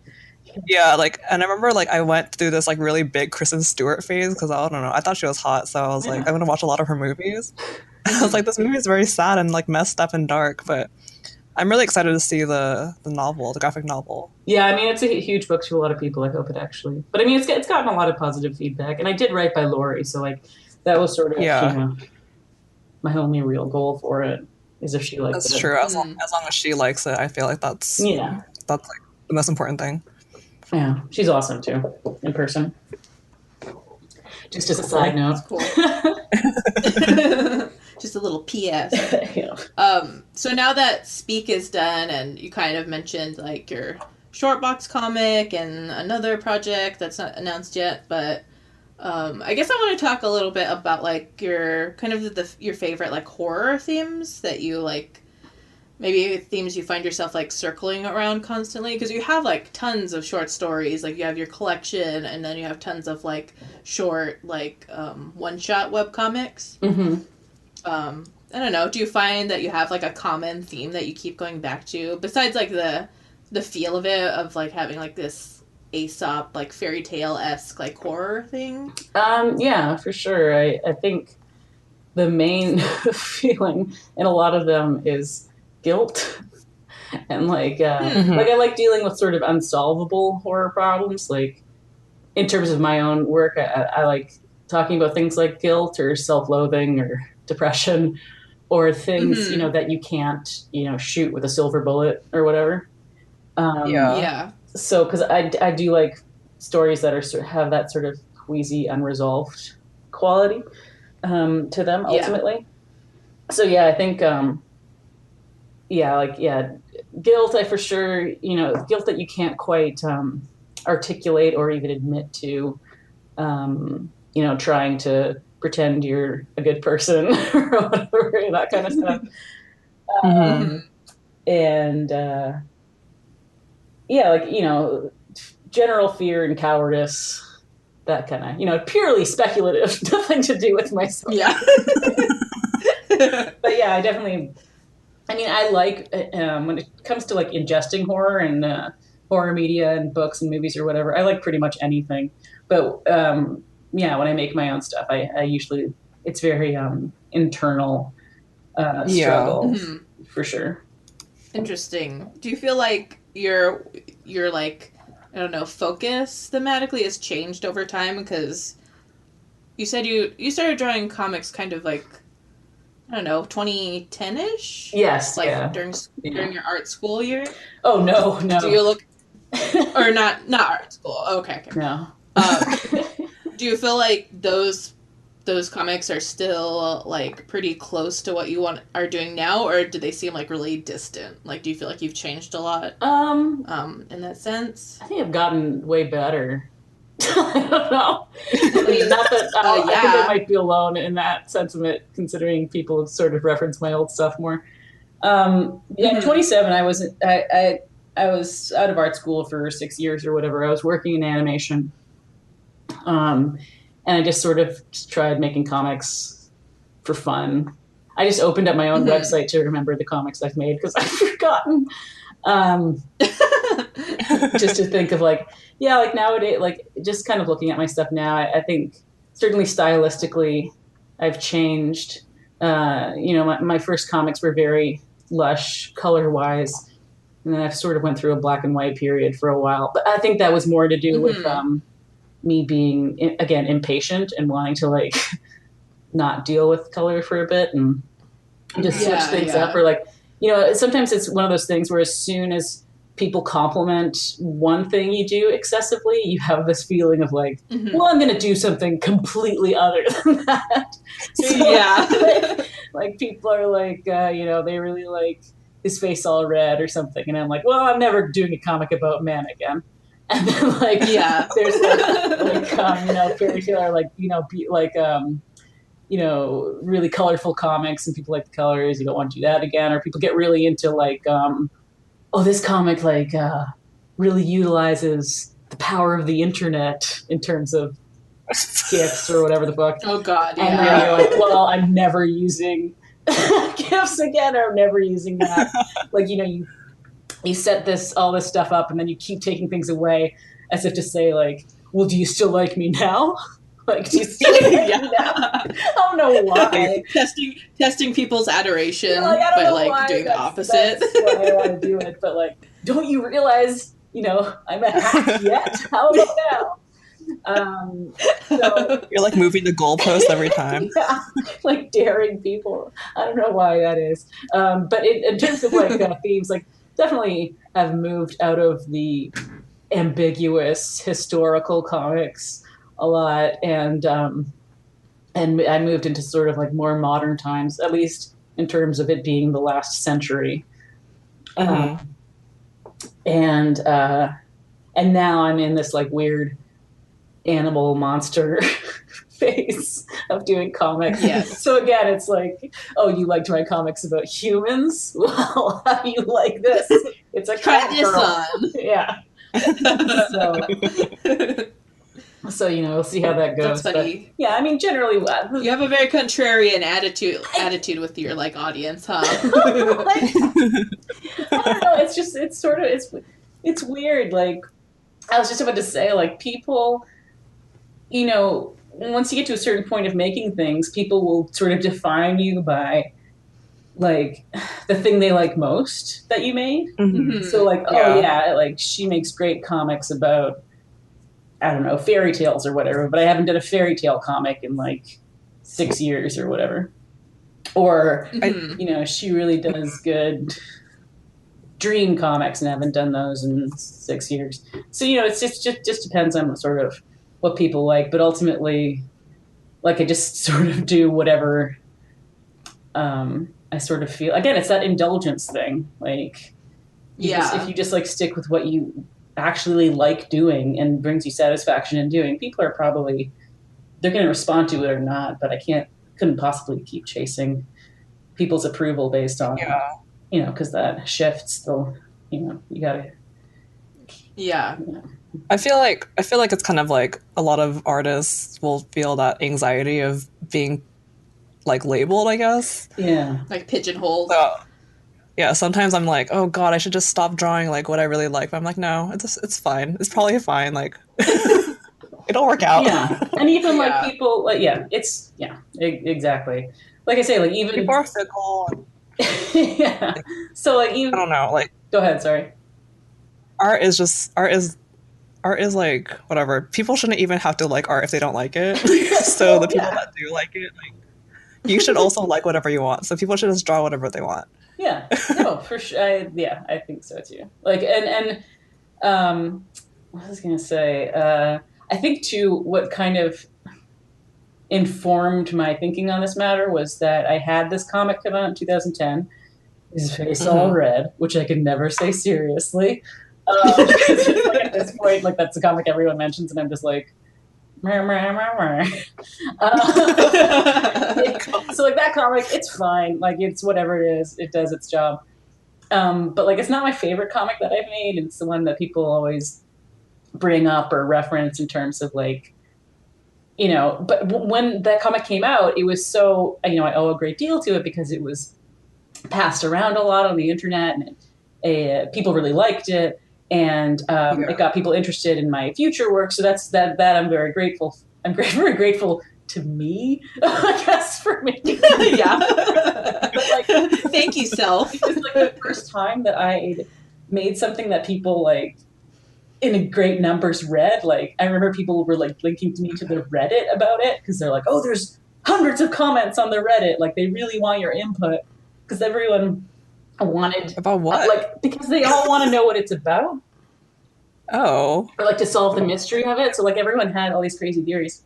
Yeah, like, and I remember like I went through this like really big Kristen Stewart phase because I don't know, I thought she was hot, so I was like, I'm gonna watch a lot of her movies. I was like, this movie is very sad and like messed up and dark, but I'm really excited to see the novel, the graphic novel. Yeah, I mean, it's a huge book to a lot of people. I hope it actually, but I mean, it's gotten a lot of positive feedback, and I did write by Lori, so like that was sort of you know, my only real goal for it is if she likes it. That's true. As long as she likes it, I feel like that's like the most important thing. Yeah, she's awesome too in person. Just as a side note. Cool. Just a little PS. Yeah. So now that Speak is done, and you kind of mentioned like your short box comic and another project that's not announced yet, but I guess I want to talk a little bit about like your kind of your favorite like horror themes that you like. Maybe themes you find yourself, like, circling around constantly. Because you have, like, tons of short stories. Like, you have your collection, and then you have tons of, like, short, like, one-shot webcomics. Mm-hmm. I don't know. Do you find that you have, like, a common theme that you keep going back to? Besides, like, the feel of it, of, like, having, like, this Aesop, like, fairy tale-esque, like, horror thing? Yeah, for sure. I think the main feeling in a lot of them is guilt, and like like I like dealing with sort of unsolvable horror problems. Like in terms of my own work, I like talking about things like guilt or self-loathing or depression, or things you know that you can't shoot with a silver bullet or whatever. So because I do like stories that have that sort of queasy, unresolved quality to them ultimately. So yeah, I think guilt. I for sure, guilt that you can't quite articulate or even admit to. Trying to pretend you're a good person or whatever, that kind of stuff. And general fear and cowardice, that kind of, purely speculative, nothing to do with myself. Yeah. But yeah, I like, when it comes to like ingesting horror and horror media and books and movies or whatever, I like pretty much anything. But when I make my own stuff, I usually, it's very internal struggle for sure. Interesting. Do you feel like your like, I don't know, focus thematically has changed over time? Because you said you started drawing comics kind of like, I don't know, 2010-ish? Yes, like during your art school year? Oh, no. Do you look, or not art school? Okay. No. Do you feel like those comics are still like pretty close to what you are doing now, or do they seem like really distant? Like, do you feel like you've changed a lot in that sense? I think I've gotten way better. I don't know. I mean, not that I think I might be alone in that sentiment, considering people have sort of referenced my old stuff more. 27, I was out of art school for 6 years or whatever. I was working in animation. And I just sort of tried making comics for fun. I just opened up my own website to remember the comics I've made because I've forgotten. Just to think of like nowadays, like just kind of looking at my stuff now, I think certainly stylistically I've changed. My first comics were very lush color-wise, and then I've sort of went through a black and white period for a while. But I think that was more to do with me being, again, impatient and wanting to like not deal with color for a bit and just switch things up. Or like, sometimes it's one of those things where as soon as people compliment one thing you do excessively, you have this feeling of like, well, I'm going to do something completely other than that. So, like people are like, they really like his face all red or something. And I'm like, well, I'm never doing a comic about men again. And then there's fairy tale or really colorful comics and people like the colors. You don't want to do that again. Or people get really into like, this comic really utilizes the power of the internet in terms of GIFs or whatever the fuck. Oh God, yeah. And then you're like, well, I'm never using GIFs again, or I'm never using that. Like, you set all this stuff up and then you keep taking things away as if to say like, well, do you still like me now? Like, do you still like me now? I don't know why. Testing people's adoration by like doing the opposite. That's why I want to do it. But like, don't you realize, I'm a hack yet? How about now? So you're like moving the goalpost every time. Yeah, like daring people. I don't know why that is. But in terms of like themes, like definitely have moved out of the ambiguous historical comics a lot, and I moved into sort of like more modern times, at least in terms of it being the last century. And now I'm in this like weird animal monster phase of doing comics. Yes. So again, it's like, oh, you liked my comics about humans? Well, how do you like this? It's a cat girl. On. Yeah. So we'll see how that goes. That's funny. But, yeah, I mean, generally, you have a very contrarian attitude with your like audience, huh? I don't know. It's weird. Like, I was just about to say, like, people, once you get to a certain point of making things, people will sort of define you by like the thing they like most that you made. So like, like she makes great comics about, I don't know, fairy tales or whatever, but I haven't done a fairy tale comic in like 6 years or whatever. Or, she really does good dream comics and haven't done those in 6 years. So, it's just depends on what people like. But ultimately, like, I just sort of do whatever I sort of feel. Again, it's that indulgence thing. Like, if you just like stick with what you actually like doing and brings you satisfaction in doing, people are probably, they're going to respond to it or not. But couldn't possibly keep chasing people's approval based on, because that shifts. You gotta. Yeah. I feel like it's kind of like a lot of artists will feel that anxiety of being like labeled, I guess. Yeah. Like pigeonholed. So, yeah, sometimes I'm like, oh god, I should just stop drawing like what I really like. But I'm like, no, it's fine. It's probably fine. Like, it'll work out. Yeah, and even like people, like exactly. Like I say, like even people are fickle. Yeah. So like even I don't know. Like, go ahead. Sorry. Art is like whatever. People shouldn't even have to like art if they don't like it. So the people that do like it, like, you should also like whatever you want. So people should just draw whatever they want. Yeah, no, for sure. I think so too. Like, and what was I going to say? I think too, what kind of informed my thinking on this matter was that I had this comic come out in 2010. His face all red, which I could never say seriously. Like, at this point, like, that's the comic everyone mentions, and I'm just like, so like that comic, it's fine. Like, it's whatever it is, it does its job. But like, it's not my favorite comic that I've made. It's the one that people always bring up or reference in terms of like, but when that comic came out, it was so, I owe a great deal to it because it was passed around a lot on the internet, and people really liked it, and it got people interested in my future work. So that I'm very grateful. I'm very grateful to me, I guess, for me. Yeah. Like, thank you, self. Because like the first time that I made something that people like in a great numbers read, like I remember people were like linking to me to the Reddit about it because they're like, oh, there's hundreds of comments on the Reddit, like they really want your input, because everyone wanted about what, like, because they all want to know what it's about. Oh, or like to solve the mystery of it. So like everyone had all these crazy theories,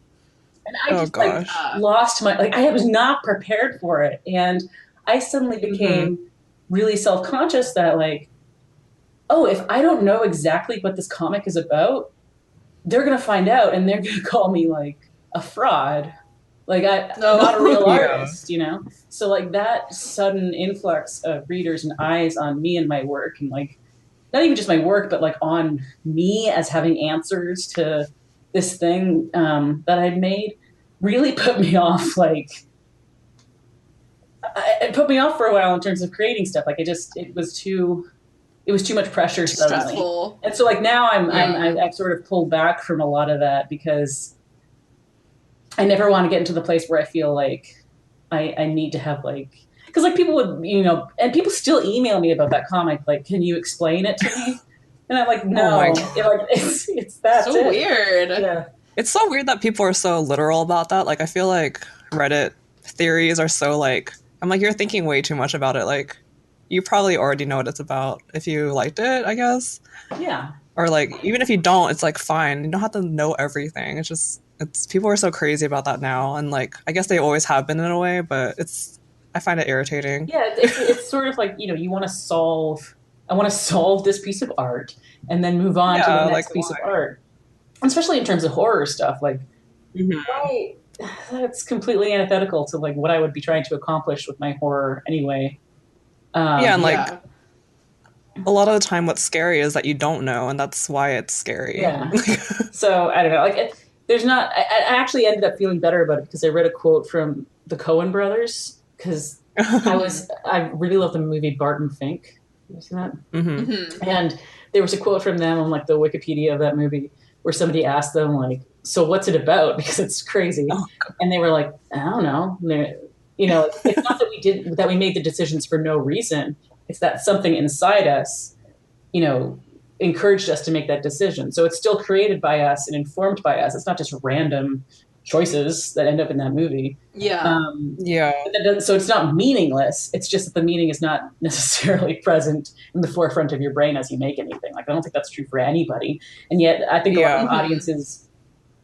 and I just like lost my, like, I was not prepared for it, and I suddenly became really self-conscious that like, oh, if I don't know exactly what this comic is about, they're going to find out and they're going to call me like a fraud. Like I'm not a real artist, So like that sudden influx of readers and eyes on me and my work, and like, not even just my work, but like on me as having answers to this thing that I'd made, really put me off. Like, it put me off for a while in terms of creating stuff. Like it was too much pressure suddenly. Stressful. And so like now I've sort of pulled back from a lot of that because I never want to get into the place where I feel like I need to have like, because like people would, and people still email me about that comic, like, can you explain it to me? And I'm like, no, it's that so weird. Yeah. It's so weird that people are so literal about that. Like, I feel like Reddit theories are so like, I'm like, you're thinking way too much about it. Like, you probably already know what it's about if you liked it, I guess. Yeah. Or like, even if you don't, it's like fine. You don't have to know everything. It's people are so crazy about that now, and like, I guess they always have been in a way, but I find it irritating. Yeah, it's sort of like, you want to solve. I want to solve this piece of art and then move on to the next piece of art. Especially in terms of horror stuff, like that's completely antithetical to like what I would be trying to accomplish with my horror anyway. And like a lot of the time what's scary is that you don't know, and that's why it's scary. Yeah. So I don't know, like there's not, I actually ended up feeling better about it because I read a quote from the Coen brothers, because I really love the movie Barton Fink. You seen that? And there was a quote from them on like the Wikipedia of that movie where somebody asked them like, so what's it about? Because it's crazy. And they were like, I don't know. It's not that we made the decisions for no reason. It's that something inside us, encouraged us to make that decision. So it's still created by us and informed by us. It's not just random choices that end up in that movie. Yeah. So it's not meaningless. It's just that the meaning is not necessarily present in the forefront of your brain as you make anything. Like, I don't think that's true for anybody. And yet I think a lot of audiences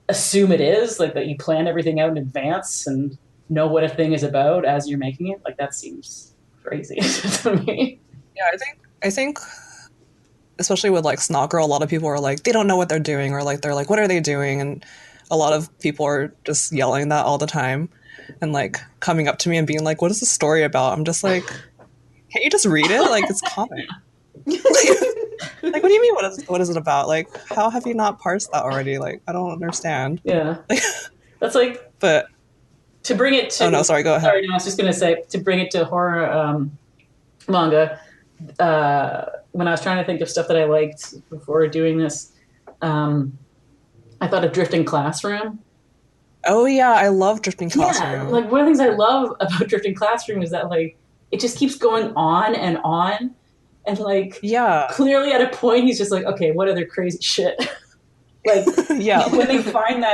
assume it is, like, that you plan everything out in advance and know what a thing is about as you're making it. Like, that seems crazy to me. Yeah, I think especially with like Snot Girl, a lot of people are like, they don't know what they're doing, or like they're like, what are they doing? And a lot of people are just yelling that all the time and like coming up to me and being like, what is the story about? I'm just like, can't you just read it? Like, it's comic. Like, what do you mean? What is it about? Like, how have you not parsed that already? Like, I don't understand. Yeah. That's like, but to bring it to, oh no, sorry, go ahead. Sorry, no, I was just going to say, to bring it to horror manga, when I was trying to think of stuff that I liked before doing this, I thought of Drifting Classroom. Oh yeah, I love Drifting Classroom. Yeah, like, one of the things I love about Drifting Classroom is that, like, it just keeps going on, and like, clearly at a point he's just like, okay, what other crazy shit? Like, when they find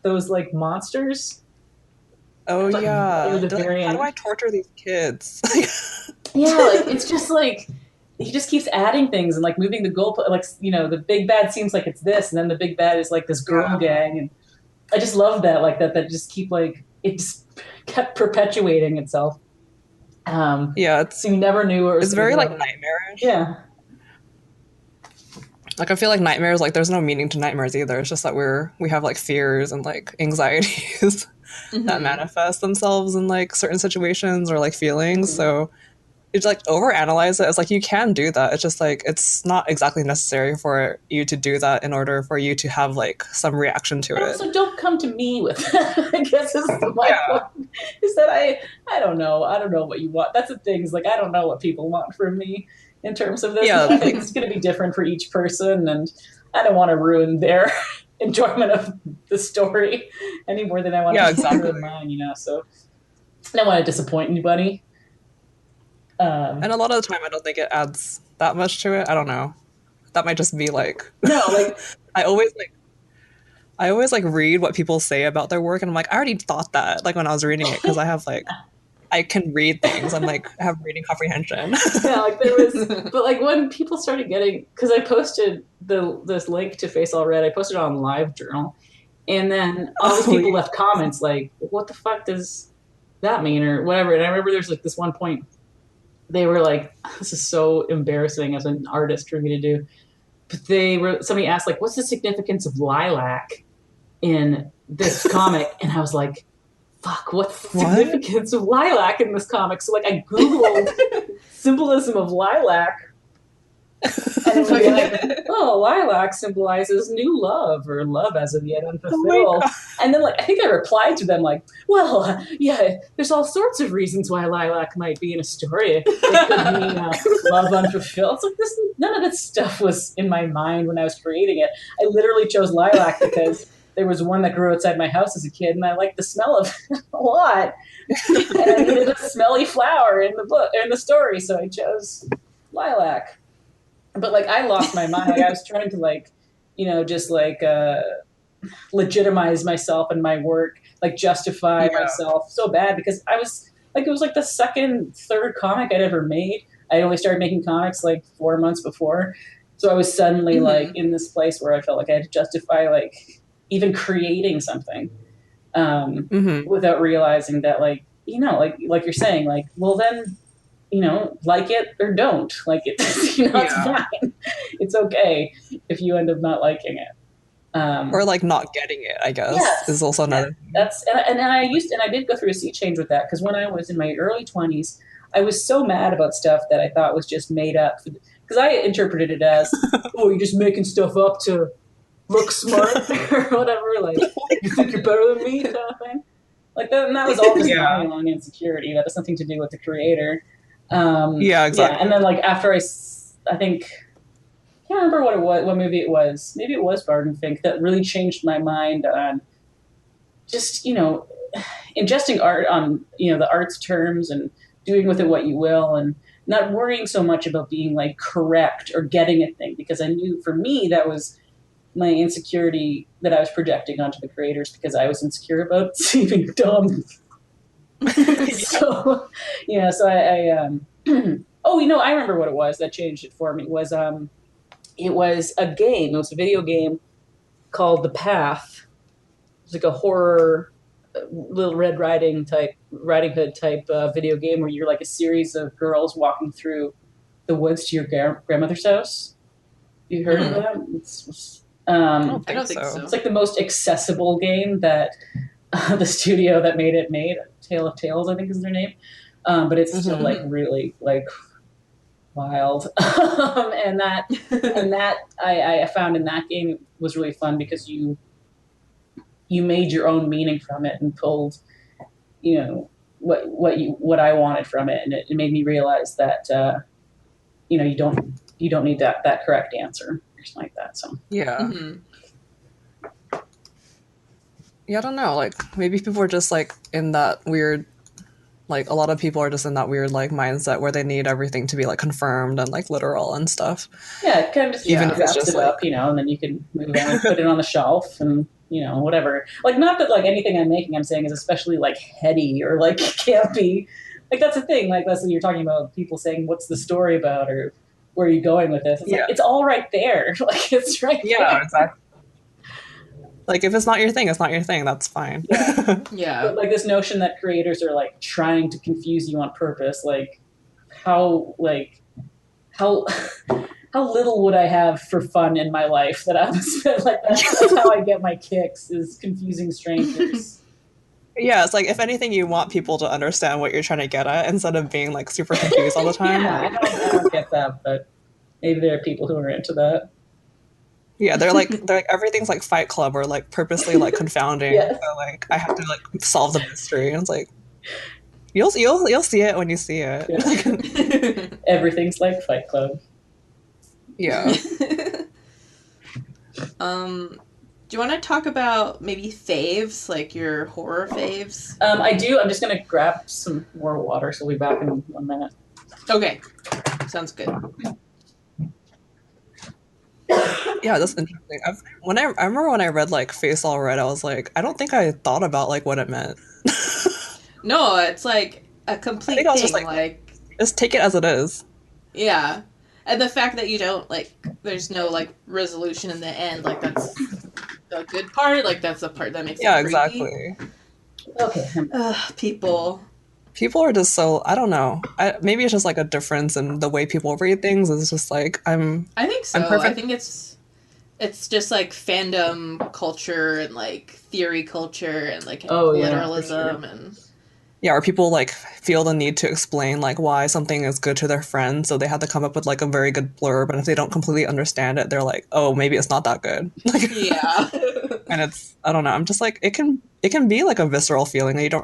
those like monsters. Oh like, yeah, like, how do I torture these kids? Yeah, like, it's just like, he just keeps adding things and like moving the goalpost. Like, you know, the big bad seems like it's this, and then the big bad is like this girl gang, and I just love that, like, that just keep, like, it just kept perpetuating itself. So you never knew it was. It's very like nightmarish. Yeah. Like, I feel like nightmares, like, there's no meaning to nightmares either. It's just that we have like fears and like anxieties that manifest themselves in like certain situations or like feelings. So it's like overanalyze it. It's like, you can do that. It's just like, it's not exactly necessary for you to do that in order for you to have like some reaction to it. So don't come to me with that. I guess is my point. Is that I don't know. I don't know what you want. That's the thing. Is like, I don't know what people want from me in terms of this. Yeah, I think it's going to be different for each person, and I don't want to ruin their enjoyment of the story any more than I want to ruin mine. You know, so I don't want to disappoint anybody. And a lot of the time, I don't think it adds that much to it. I don't know. That might just be like, no, like I always like read what people say about their work, and I'm like, I already thought that, like, when I was reading it, because I have like, I can read things. I'm like, I have reading comprehension. Yeah, like there was, but like when people started getting, because I posted this link to Face All Red, I posted it on LiveJournal, and then all these people left comments like, what the fuck does that mean, or whatever. And I remember there's like this one point, they were like, this is so embarrassing as an artist for me to do. But somebody asked, like, what's the significance of lilac in this comic? And I was like, fuck, what's the significance of lilac in this comic? So like, I Googled symbolism of lilac. And it was like, oh, lilac symbolizes new love, or love as of yet unfulfilled. And then, like, I think I replied to them like, well, yeah, there's all sorts of reasons why lilac might be in a story. It could mean love unfulfilled. It's like, none of this stuff was in my mind when I was creating it. I literally chose lilac because there was one that grew outside my house as a kid, and I liked the smell of it a lot. And I needed a smelly flower in the story, so I chose lilac. But like, I lost my mind. Like, I was trying to, like, you know, just like legitimize myself and my work, like justify myself so bad, because I was like, it was like the third comic I'd ever made. I only started making comics like 4 months before. So I was suddenly like in this place where I felt like I had to justify like even creating something without realizing that, like, you know, like you're saying, like, well then, you know, like it or don't like it. You know, it's fine. It's okay if you end up not liking it. Or like not getting it, I guess, is also another. That's and I did go through a sea change with that, because when I was in my early 20s, I was so mad about stuff that I thought was just made up, because I interpreted it as, oh, you're just making stuff up to look smart or whatever. Like, you think you're better than me, kind of thing. Like that, and that was all just my own insecurity. That has nothing to do with the creator. Exactly. Yeah, and then like after I think, I can't remember what movie it was. Maybe it was Barton Fink that really changed my mind on just, you know, ingesting art on, you know, the art's terms and doing with it what you will, and not worrying so much about being like correct or getting a thing, because I knew for me that was my insecurity that I was projecting onto the creators because I was insecure about seeming dumb. So yeah, so oh, I remember what it was that changed it for me. It was a game. It was a video game called The Path. It was like a horror, Little Red Riding Hood type video game where you're like a series of girls walking through the woods to your grandmother's house. You heard of that? I don't think so. It's like the most accessible game that the studio that made it made. Tale of Tales, I think is their name. But it's still like really like wild. and that I found in that game was really fun because you made your own meaning from it and pulled, what I wanted from it, and it made me realize that you don't need that correct answer or something like that. So yeah. Yeah, I don't know. Like maybe people are just like in that weird, like a lot of people are just in that weird like mindset where they need everything to be like confirmed and like literal and stuff. Yeah, it kind of just even if it's just up, and then you can move on and put it on the shelf and whatever. Like not that like anything I'm making, I'm saying is especially like heady or like campy. Like that's the thing. Like Leslie, you're talking about people saying, "What's the story about?" or "Where are you going with this?" It's like it's all right there. Like it's right there. Yeah, exactly. Like if it's not your thing, it's not your thing. That's fine. Yeah. But, like this notion that creators are like trying to confuse you on purpose. Like how little would I have for fun in my life that I would spend like that's how I get my kicks is confusing strangers. Yeah, it's like if anything, you want people to understand what you're trying to get at instead of being like super confused all the time. Yeah, I don't get that, but maybe there are people who are into that. Yeah, they're like everything's like Fight Club or like purposely like confounding. Yes. So like I have to like solve the mystery, and it's like you'll see it when you see it. Yeah. Everything's like Fight Club. Yeah. Do you want to talk about maybe faves, like your horror faves? I do. I'm just gonna grab some more water, so we'll be back in 1 minute. Okay, sounds good. Yeah, that's interesting. I remember when I read like Face All Red, I was like, I don't think I thought about like what it meant. No, it's like a complete thing. Just like just take it as it is. Yeah, and the fact that you don't like, there's no like resolution in the end. Like that's the good part. Like that's the part that makes it creepy. Exactly. Okay. People are just so, I don't know. Maybe it's just like a difference in the way people read things. It's just like I think so. I think it's just like fandom culture and like theory culture and like literalism and or people like feel the need to explain like why something is good to their friends, so they have to come up with like a very good blurb, and if they don't completely understand it, they're like, oh, maybe it's not that good. Yeah. And it's, I don't know, I'm just like, it can be like a visceral feeling that you can't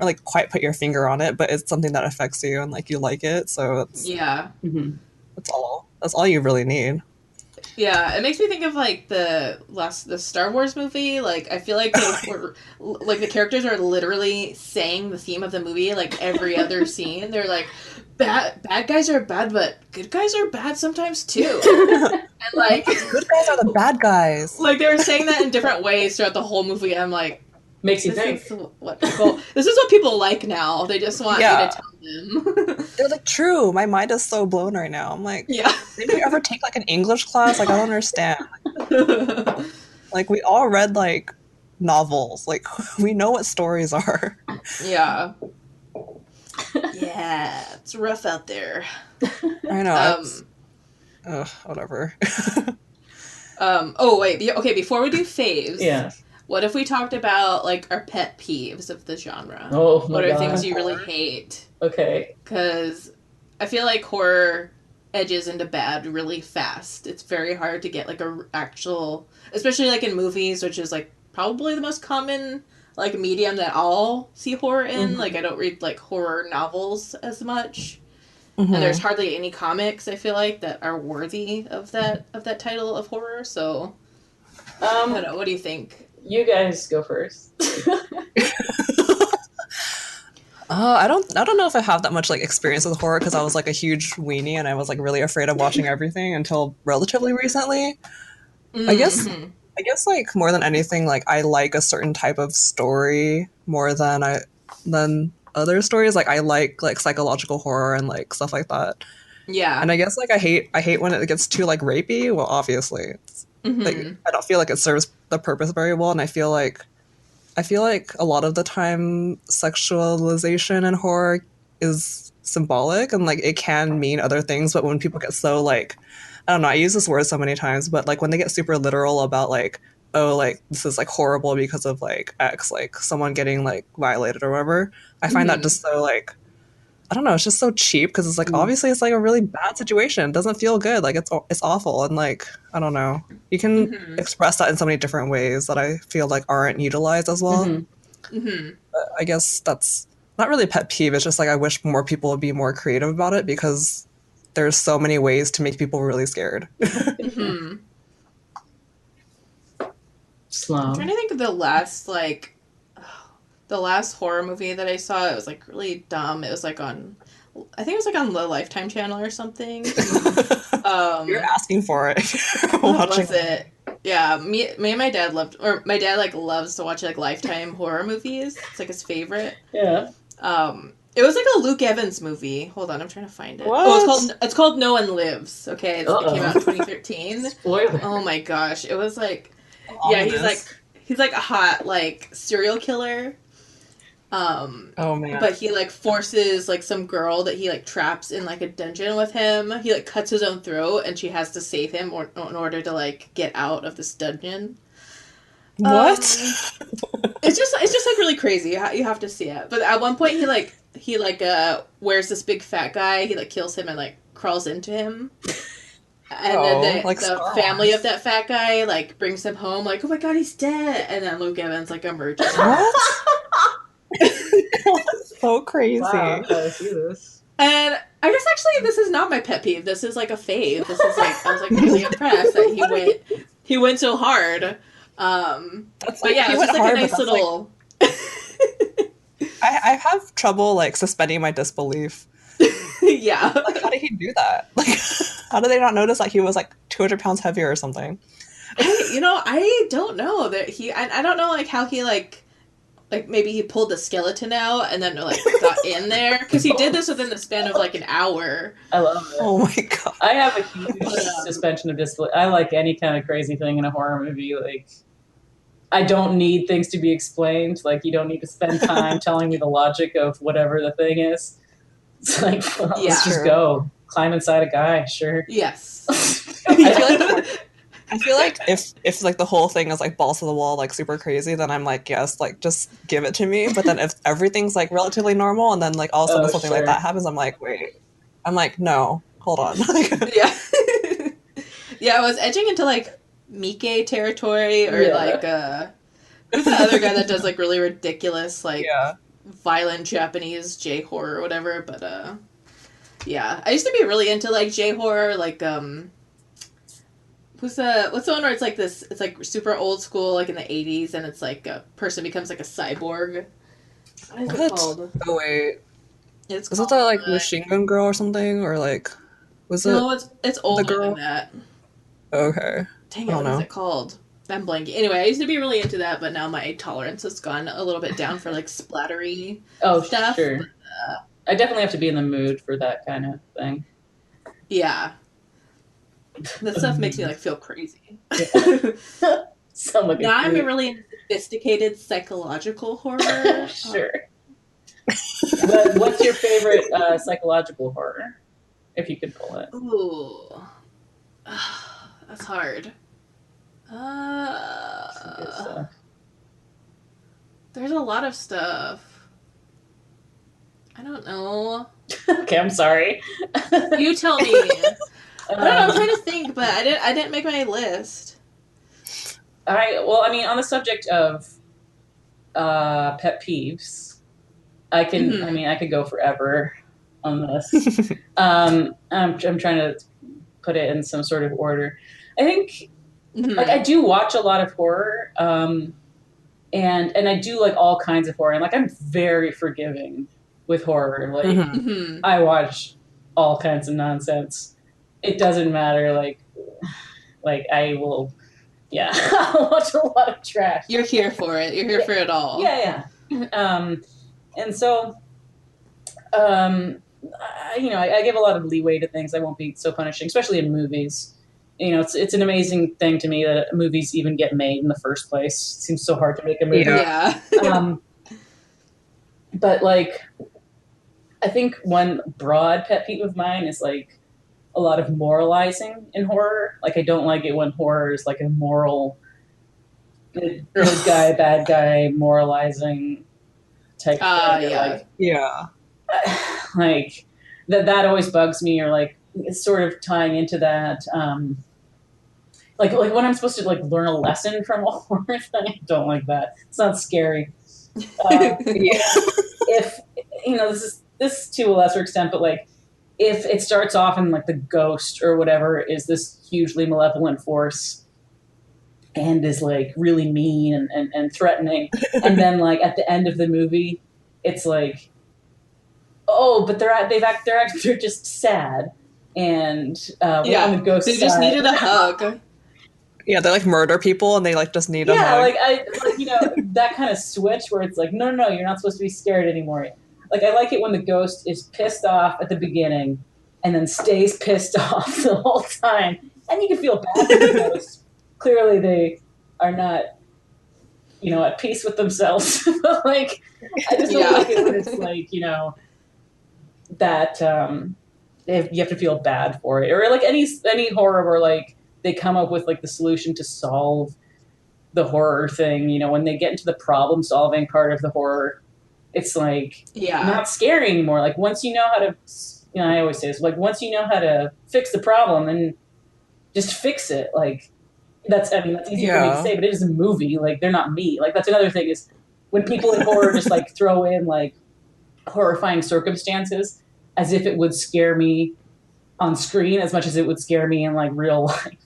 really quite put your finger on it, but it's something that affects you and like you like it, so it's that's all you really need. Yeah, it makes me think of like the Star Wars movie. Like I feel like like the characters are literally saying the theme of the movie like every other scene. They're like, bad guys are bad, but good guys are bad sometimes too. And like good guys are the bad guys. Like they were saying that in different ways throughout the whole movie. I'm like, makes you think. This is what people like now. They just want you to tell them. They're like, true. My mind is so blown right now. I'm like, yeah. Did you ever take like an English class? Like I don't understand. Like we all read like novels. Like we know what stories are. Yeah. Yeah, it's rough out there. I know. Whatever. Oh wait. Okay. Before we do faves. Yeah. What if we talked about like our pet peeves of the genre? Oh, what are things you really hate? Okay. Because I feel like horror edges into bad really fast. It's very hard to get like a actual, especially like in movies, which is like probably the most common like medium that I'll see horror in. Mm-hmm. Like I don't read like horror novels as much. Mm-hmm. And there's hardly any comics I feel like that are worthy of that title of horror. So I don't know. What do you think? You guys go first. I don't know if I have that much like experience with horror because I was like a huge weenie and I was like really afraid of watching everything until relatively recently. I guess Mm-hmm. I guess like more than anything, like I like a certain type of story more than other stories. Like I like psychological horror and like stuff like that. Yeah. And I guess like I hate when it gets too like rapey. Well, obviously, it's, like Mm-hmm. I don't feel like it serves the purpose very well, and I feel like a lot of the time sexualization in horror is symbolic and like it can mean other things, but when people get so like I don't know, I use this word so many times, but like when they get super literal about like, oh, like this is like horrible because of like X, like someone getting like violated or whatever, I find that Mm-hmm. just so like I don't know, it's just so cheap because it's like Mm. obviously it's like a really bad situation. It doesn't feel good. Like it's awful and like I don't know. You can Mm-hmm. express that in so many different ways that I feel like aren't utilized as well. Mm-hmm. Mm-hmm. I guess that's not really a pet peeve. It's just like I wish more people would be more creative about it because there's so many ways to make people really scared. Yeah. Mm-hmm. I'm trying Sloane. to think of the last like the last horror movie that I saw. It was like really dumb. It was like on I think it was like on the Lifetime channel or something. You're Um asking for it. what Watching. was it? Yeah, me and my dad loved or my dad like loves to watch like Lifetime horror movies. It's like his favorite. Yeah. It was like a Luke Evans movie. Hold on, I'm trying to find it. Oh, What? it's called No One Lives. Okay, it came out in Uh-oh. 2013. Spoiler. Oh my gosh, it was like yeah, Ominous. he's like a hot like serial killer. Oh man. But he like forces like some girl that he like traps in like a dungeon with him. He like cuts his own throat and she has to save him in order to like get out of this dungeon. What? Um it's just like really crazy. You have to see it. But at one point he like wears this big fat guy. He like kills him and like crawls into him. And then Oh, like the Star family of Wars. that fat guy like brings him home like, "Oh my god, he's dead." And then Luke Evans like emerges from it. What? So Wow, crazy. I gotta see this. And I guess actually this is not my pet peeve. This is like a fave. This is like I was like really impressed that he went so hard. That's But like yeah, he it's went just like a hard, but nice that's like little I have trouble like suspending my disbelief. yeah. Like, how did he do that? Like, how did they not notice that he was like 200 pounds heavier or something? I don't know that I don't know like how he like maybe he pulled the skeleton out and then like got in there because he did this within the span of like an hour. I love it. Oh my god. I have a huge But suspension of disbelief. I like any kind of crazy thing in a horror movie. Like, I don't need things to be explained. Like, you don't need to spend time telling me the logic of whatever the thing is. It's like, well, yeah, let's just True. go. Climb inside a guy, sure. yes, I feel like yeah. I feel like if like the whole thing is like balls to the wall, like super crazy, then I'm like, yes, like just give it to me. But then if everything's like relatively normal and then like all of a sudden Oh, something like sure. that happens, I'm like, wait. I'm like, no, hold on. Like, Yeah. Yeah, I was edging into like Mike territory or Yeah. like who's the other guy that does like really ridiculous like yeah. violent Japanese J horror or whatever, but yeah. I used to be really into like J horror, like what's the one where it's like this it's like super old school like in the 80s and it's like a person becomes like a cyborg. What is it What? called? Oh wait. It's Was it called the like machine gun girl or something? Or like was it no, it's the older than girl? that. Okay. Dang I it, don't what is know. it called? I'm blanking. Anyway, I used to be really into that, but now my tolerance has gone a little bit down for like splattery Oh, stuff. sure. But, I definitely have to be in the mood for that kind of thing. yeah, that stuff makes me like feel crazy. Yeah. Sound like Now a I'm creep. really into sophisticated psychological horror. Sure. Yeah. What's your favorite psychological horror? If you could pull it. Ooh, that's hard. Some good stuff. There's a lot of stuff. I don't know. Okay, I'm sorry. You tell me. I don't know. I'm trying Um, to think, but I didn't make my list. I mean, on the subject of pet peeves, I Mm-hmm. mean, I could go forever on this. I'm trying to put it in some sort of order. I think, like, I Mm-hmm. do watch a lot of horror, and I do like all kinds of horror. And like, I'm very forgiving with horror. Like, hmm Mm-hmm. I watch all kinds of nonsense. It doesn't matter. Like I will Yeah, I watch a lot of trash. You're here for it. You're here for it all. Yeah. And so, I give a lot of leeway to things. I won't be so punishing, especially in movies. It's an amazing thing to me that movies even get made in the first place. It seems so hard to make a movie. Yeah. But like, I think one broad pet peeve of mine is like a lot of moralizing in horror. Like, I don't like it when horror is like a moral, good guy, bad guy, moralizing type thing. Like that always bugs me, or like it's sort of tying into that. Like when I'm supposed to like learn a lesson from a horror thing, I don't like that. It's not scary. If this to a lesser extent, but like if it starts off and like the ghost or whatever is this hugely malevolent force and is like really mean and threatening, and then like at the end of the movie, it's like, oh, but they're just sad, and on the ghost they just needed a hug. Yeah, they like murder people and they like just need a hug. That kind of switch where it's like, no, you're not supposed to be scared anymore. Like, I like it when the ghost is pissed off at the beginning and then stays pissed off the whole time, and you can feel bad for the ghost. Clearly, they are not, at peace with themselves. Like, I just don't like it when it's like, that you have to feel bad for it, or like any horror where like they come up with like the solution to solve the horror thing. When they get into the problem solving part of the horror, it's like not scary anymore. Like, once you know how to, I always say this, like, once you know how to fix the problem, then just fix it. Like, that's easy for me to say, but it is a movie. Like, they're not me. Like, that's another thing, is when people in horror just like throw in like horrifying circumstances as if it would scare me on screen as much as it would scare me in like real life.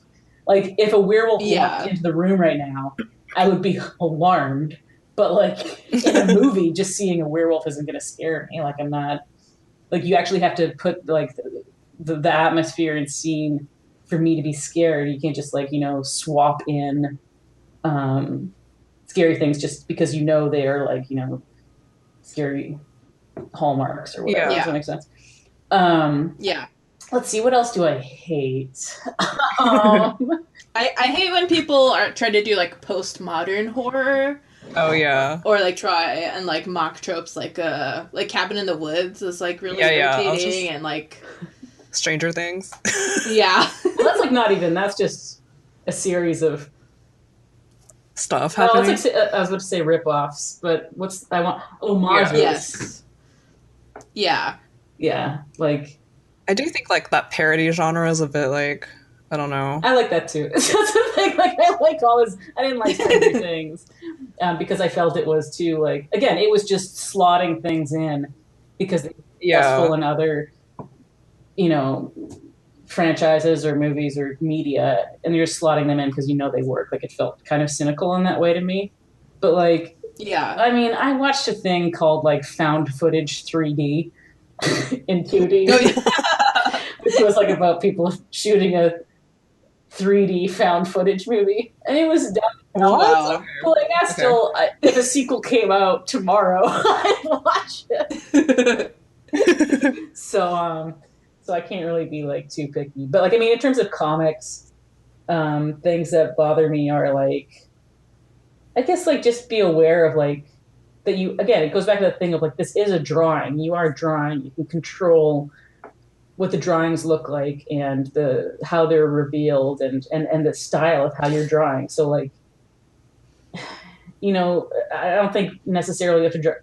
Like, if a werewolf walked into the room right now, I would be alarmed. But like in a movie, just seeing a werewolf isn't going to scare me. Like, I'm not, like, you actually have to put like the atmosphere and scene for me to be scared. You can't just like, swap in scary things just because they are like, scary hallmarks or whatever. Does that make sense? Let's see, what else do I hate? I hate when people are trying to do like postmodern horror. Oh yeah. Or like try and like mock tropes like Cabin in the Woods is like really irritating, and like Stranger Things. Well, that's like not even, that's just a series of stuff happening. It's like, I was about to say rip-offs, but homages. Yes. Yeah, like, I do think like that parody genre is a bit like, I don't know. I like that too. That's the thing. Like, I like all this. I didn't like Stranger Things because I felt it was too like, again, it was just slotting things in because it's full in other, franchises or movies or media, and you're slotting them in because they work. Like, it felt kind of cynical in that way to me. But like, I mean, I watched a thing called like Found Footage 3D in 2D, which was like about people shooting a 3D found footage movie, and it was dumb. Wow. But like, that's still, if a sequel came out tomorrow, I'd watch it. So I can't really be like too picky. But like, I mean, in terms of comics, things that bother me are like, I guess like, just be aware of like that it goes back to the thing of like, this is a drawing. You are drawing. You can control what the drawings look like and how they're revealed and the style of how you're drawing. So like, I don't think necessarily you have to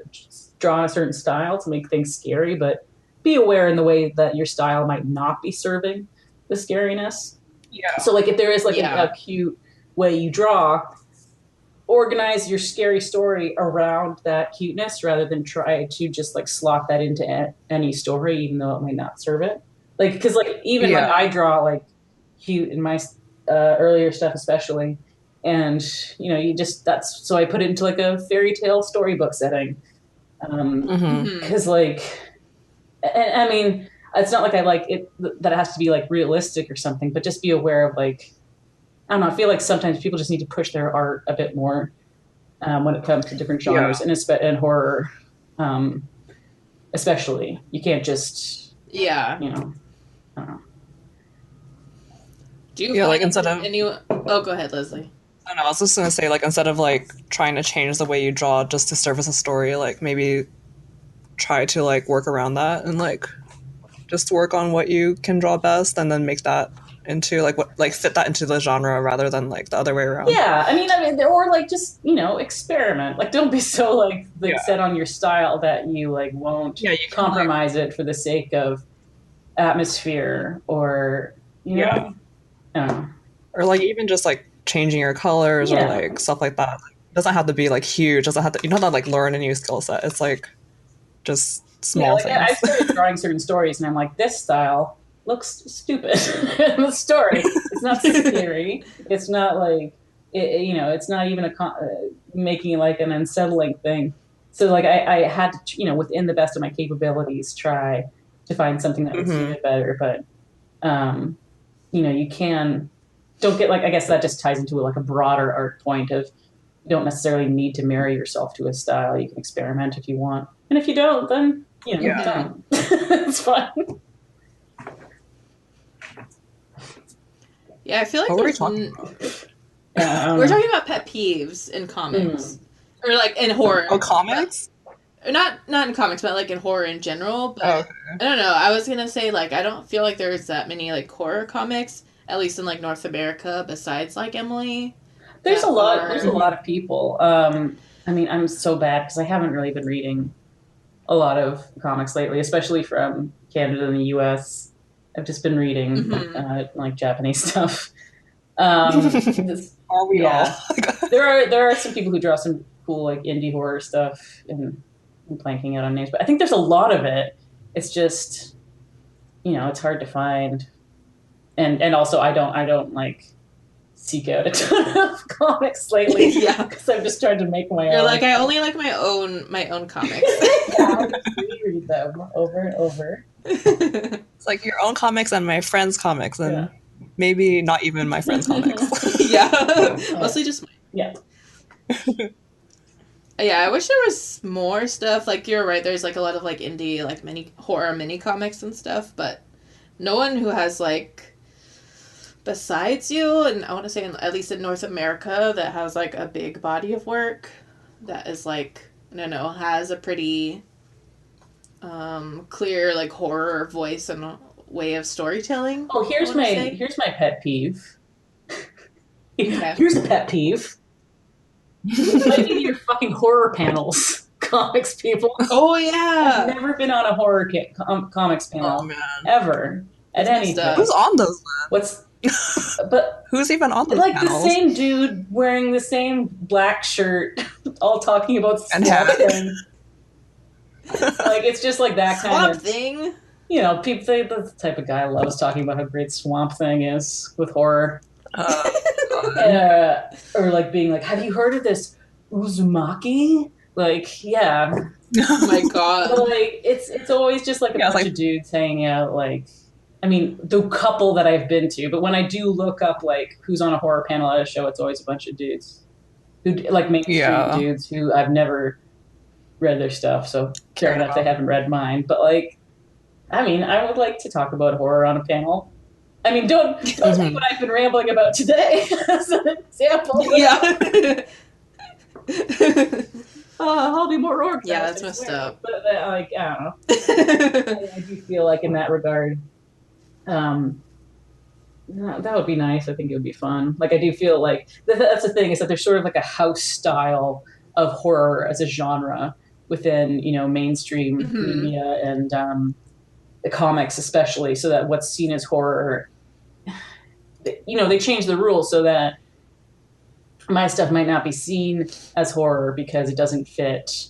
draw a certain style to make things scary, but be aware in the way that your style might not be serving the scariness. Yeah. So like, if there is like a cute way you draw, organize your scary story around that cuteness rather than try to just like slot that into any story, even though it might not serve it. Like, because like, even like, I draw like cute in my earlier stuff, especially, and so I put it into like a fairy tale storybook setting, because like, and I mean, it's not like I like it that it has to be like realistic or something, but just be aware of like I don't know. I feel like sometimes people just need to push their art a bit more when it comes to different genres, and horror, especially. You can't just, Yeah. you know, I don't know. Do you find like instead of any? Oh, go ahead, Leslie. I don't know, I was just gonna say, like, instead of like trying to change the way you draw just to service a story, like maybe try to like work around that and like just work on what you can draw best and then make that into like what like fit that into the genre rather than like the other way around. Yeah, I mean, or like just experiment. Like, don't be so like set on your style that you like won't you compromise it for the sake of atmosphere or you know. I don't know. Or like even just like changing your colors or like stuff like that. It doesn't have to be like huge. It doesn't have to. You don't have to like learn a new skill set. It's like just small things. I started drawing certain stories, and I'm like, this style looks stupid. The story, it's not scary. It's not like it's not even making like an unsettling thing. So like I had to within the best of my capabilities try to find something that would suit it better. But you don't get like, I guess that just ties into like a broader art point of you don't necessarily need to marry yourself to a style. You can experiment if you want. And if you don't, then don't. It's fine. Yeah, I feel like what were we talking about? We're talking about pet peeves in comics. Or like in horror. Oh, comics? Not in comics, but like in horror in general. But I don't know. I was gonna say like I don't feel like there's that many like horror comics, at least in like North America, besides like Emily. There's a lot. There's a lot of people. I mean, I'm so bad because I haven't really been reading a lot of comics lately, especially from Canada and the U.S. I've just been reading like Japanese stuff. Are we all? there are some people who draw some cool like indie horror stuff, and I'm blanking out on names, but I think there's a lot of it. It's just it's hard to find, and also I don't like seek out a ton of comics lately. Because I'm just trying to make my own. You're like, I only like my own comics. I just reread them over and over. It's like your own comics and my friends' comics, and maybe not even my friends' comics. Mostly just mine. Yeah. Yeah, I wish there was more stuff. Like, you're right, there's like a lot of like indie, like horror mini comics and stuff, but no one who has like, besides you, and I want to say at least in North America, that has like a big body of work that is like, I don't know, has a pretty clear like horror voice and way of storytelling. Oh, here's my pet peeve. Here's a pet peeve. Like in your fucking horror panels, comics people. Oh yeah, I've never been on a horror comics panel ever at anything. Who's on those? But who's even on those? Like panels? The same dude wearing the same black shirt, all talking about Swamp Thing. Like it's just like that kind of thing. People say the type of guy loves talking about how great Swamp Thing is with horror. Or like being like, have you heard of this Uzumaki? Like, yeah. Oh my god. But like it's always just like a bunch of dudes hanging out. Like, I mean, the couple that I've been to, but when I do look up like who's on a horror panel at a show, it's always a bunch of dudes who like mainstream dudes who I've never read their stuff. So fair enough, they haven't read mine. But like, I mean, I would like to talk about horror on a panel. I mean, don't take what I've been rambling about today as an example. Yeah. I'll be more organized. Yeah, that's messed up. But like, I don't know. I do feel like in that regard, that would be nice. I think it would be fun. Like, I do feel like that's the thing is that there's sort of like a house style of horror as a genre within mainstream media and the comics especially, so that what's seen as horror, they change the rules so that my stuff might not be seen as horror because it doesn't fit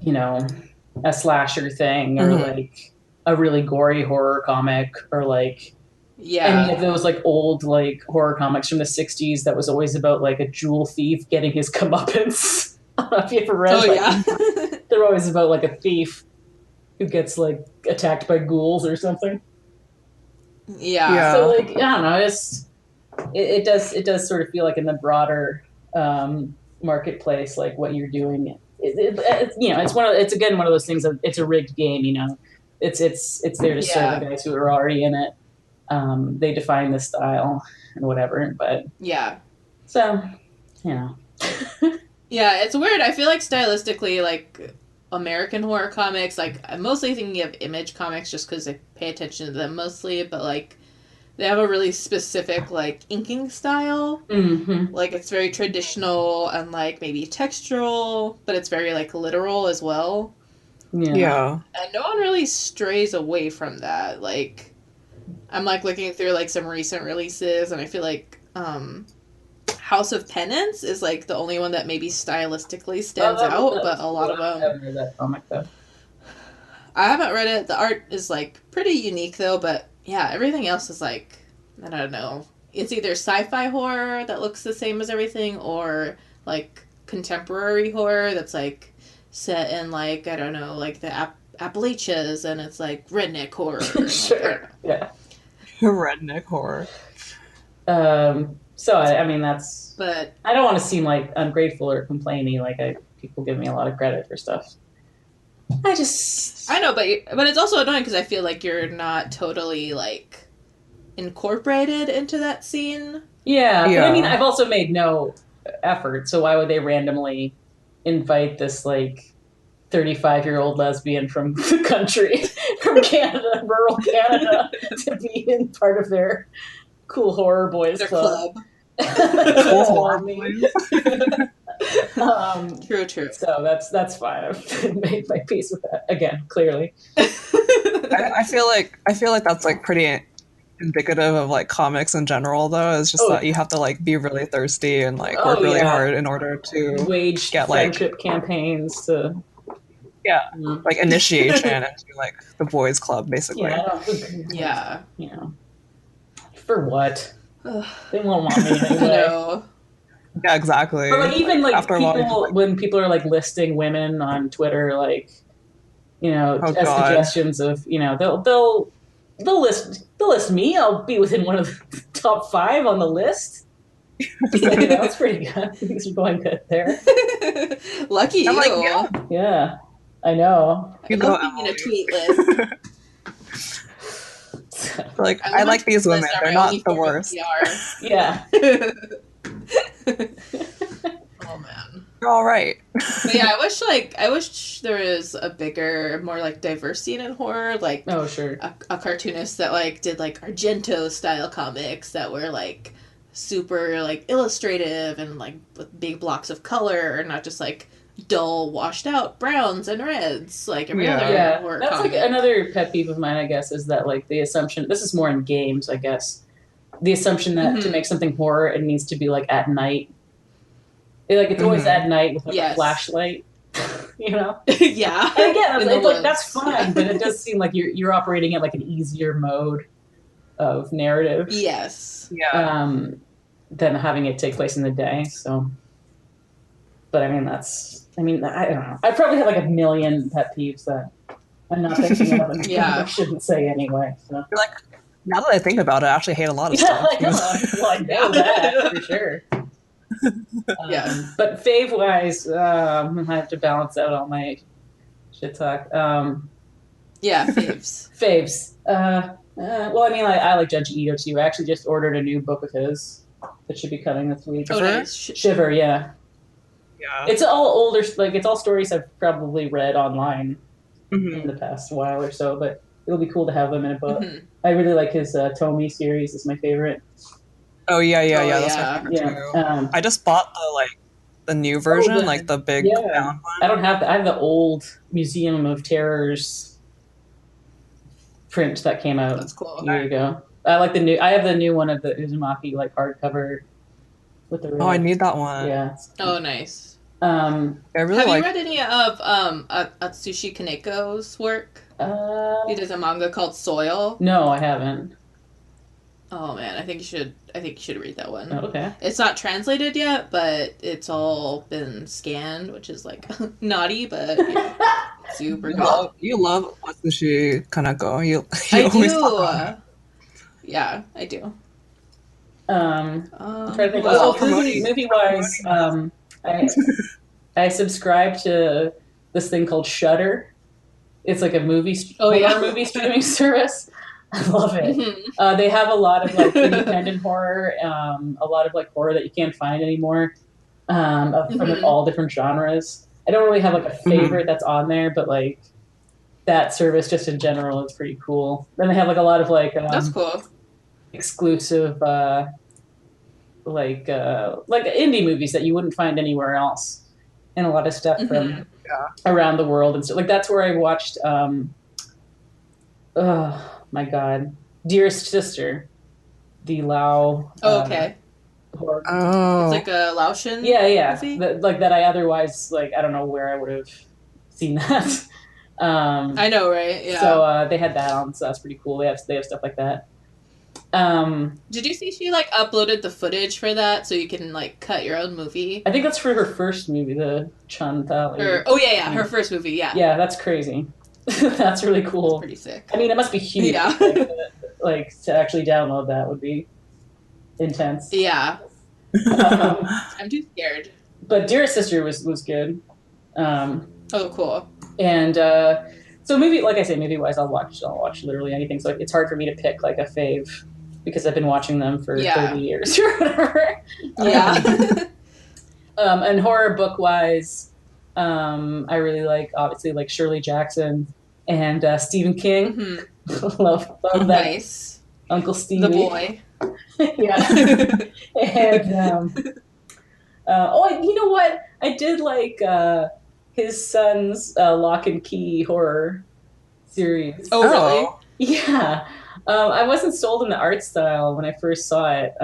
a slasher thing or like a really gory horror comic or like any of those like old like horror comics from the 60s that was always about like a jewel thief getting his comeuppance. I don't know if you ever read they're always about like a thief who gets like attacked by ghouls or something. Yeah. So like, I don't know, it does sort of feel like in the broader marketplace, like what you're doing. It's again one of those things that it's a rigged game. It's there to serve the guys who are already in it. They define the style and whatever, but so yeah, it's weird. I feel like stylistically, like American horror comics, like I'm mostly thinking of Image comics just because I pay attention to them mostly, but like they have a really specific like inking style. Mm-hmm. Like it's very traditional and like maybe textural, but it's very like literal as well. Yeah. And no one really strays away from that. Like I'm like looking through like some recent releases, and I feel like House of Penance is like the only one that maybe stylistically stands out, but a lot of them. I haven't read that comic though. I haven't read it. The art is like pretty unique though, but yeah, everything else is like, I don't know. It's either sci-fi horror that looks the same as everything, or like contemporary horror that's like set in like, I don't know, like the Appalachians, and it's like redneck horror. Sure. Yeah. Redneck horror. So I mean that's. But I don't want to seem like ungrateful or complaining. Like people give me a lot of credit for stuff. I know, but it's also annoying because I feel like you're not totally like incorporated into that scene. Yeah, but I mean, I've also made no effort, so why would they randomly invite this like 35-year-old lesbian from the country, from Canada, rural Canada, to be in part of their cool horror boys club? Cool horror boys. True. So that's fine. I've made my peace with that again. Clearly, I feel like that's like pretty indicative of like comics in general, though. It's just that you have to like be really thirsty and like work really hard in order to wage get friendship like campaigns to like initiation into like the boys club, basically. Yeah. For what? They won't want me anyway. No. Yeah, exactly. But like even like after people, when people are like listing women on Twitter, like suggestions of they'll list me. I'll be within one of the top 5 on the list. So, that's pretty good. Things are going good there. Lucky you. Like, yeah, I know. I love being in a tweet list. Like I like these women. They're not the worst. Yeah. Oh man. You're all right. But yeah, I wish there was a bigger, more like diverse scene in horror. Like sure. A cartoonist that like did like Argento style comics that were like super like illustrative and like with big blocks of color, and not just like dull washed out browns and reds like every other horror that's comic. Like another pet peeve of mine, I guess, is that like the assumption, this is more in games, I guess, the assumption that to make something horror it needs to be like at night. It's always at night with like a flashlight. Yeah. And again, that's fine, but it does seem like you're operating at like an easier mode of narrative. Yes. Yeah. Than having it take place in the day. So, but I mean, I don't know. I probably have like a million pet peeves that I'm not thinking of, and I shouldn't say anyway. So. Like, now that I think about it, I actually hate a lot of stuff. I know that for sure. But fave-wise, I have to balance out all my shit talk. Faves. Faves. Well, I mean, I like Judge Ito too. I actually just ordered a new book of his that should be coming this week. Oh, nice. Shiver, yeah. It's all older, like it's all stories I've probably read online in the past while or so, but it'll be cool to have them in a book. I really like his Tomy series. It's my favorite. Oh yeah. That's my favorite too. I just bought the new version, like the big bound one. I don't have I have the old Museum of Terrors print that came out. That's cool. A year ago. I like the new. I have the new one of the Uzumaki like hardcover with the. I need that one. Yeah. Oh, nice. I really have you read any of Atsushi Kaneko's work? He does a manga called Soil. No, I haven't. Oh man, I think you should read that one. Oh, okay. It's not translated yet, but it's all been scanned, which is like naughty, but super good. You love Atsushi Kaneko. I do. Yeah, I do. I'm trying to think. Well, Also, movie wise, I subscribe to this thing called Shudder. It's like a horror movie streaming service. I love it. Mm-hmm. They have a lot of like independent horror, a lot of like horror that you can't find anymore, from like all different genres. I don't really have like a favorite that's on there, but like that service just in general is pretty cool. Then they have like a lot of like That's cool. exclusive like indie movies that you wouldn't find anywhere else, and a lot of stuff from around the world and stuff. Like that's where I watched oh my god, Dearest Sister, the Lao okay. horror. Oh, It's like a Laotian movie? Like that I otherwise, like, I don't know where I would have seen that. I know, right? Yeah. So they had that on, so that's pretty cool. They have stuff like that. Did you see she like uploaded the footage for that so you can like cut your own movie? I think that's for her first movie, the Chantali. Her first movie, yeah. Yeah, that's crazy. That's really cool. That's pretty sick. I mean, it must be huge. Yeah. Like to actually download that would be intense. Yeah. I'm too scared. But Dearest Sister was good. Oh, cool. And so maybe, like I say, movie wise, I'll watch literally anything. So it's hard for me to pick like a fave because I've been watching them for 30 years or whatever. Yeah. And horror book wise, I really like, obviously, like Shirley Jackson and Stephen King. Mm-hmm. love that. Nice. Uncle Stevie. The boy. Yeah. And you know what? I did like his son's Lock and Key horror series. Oh, really? Yeah. I wasn't sold in the art style when I first saw it,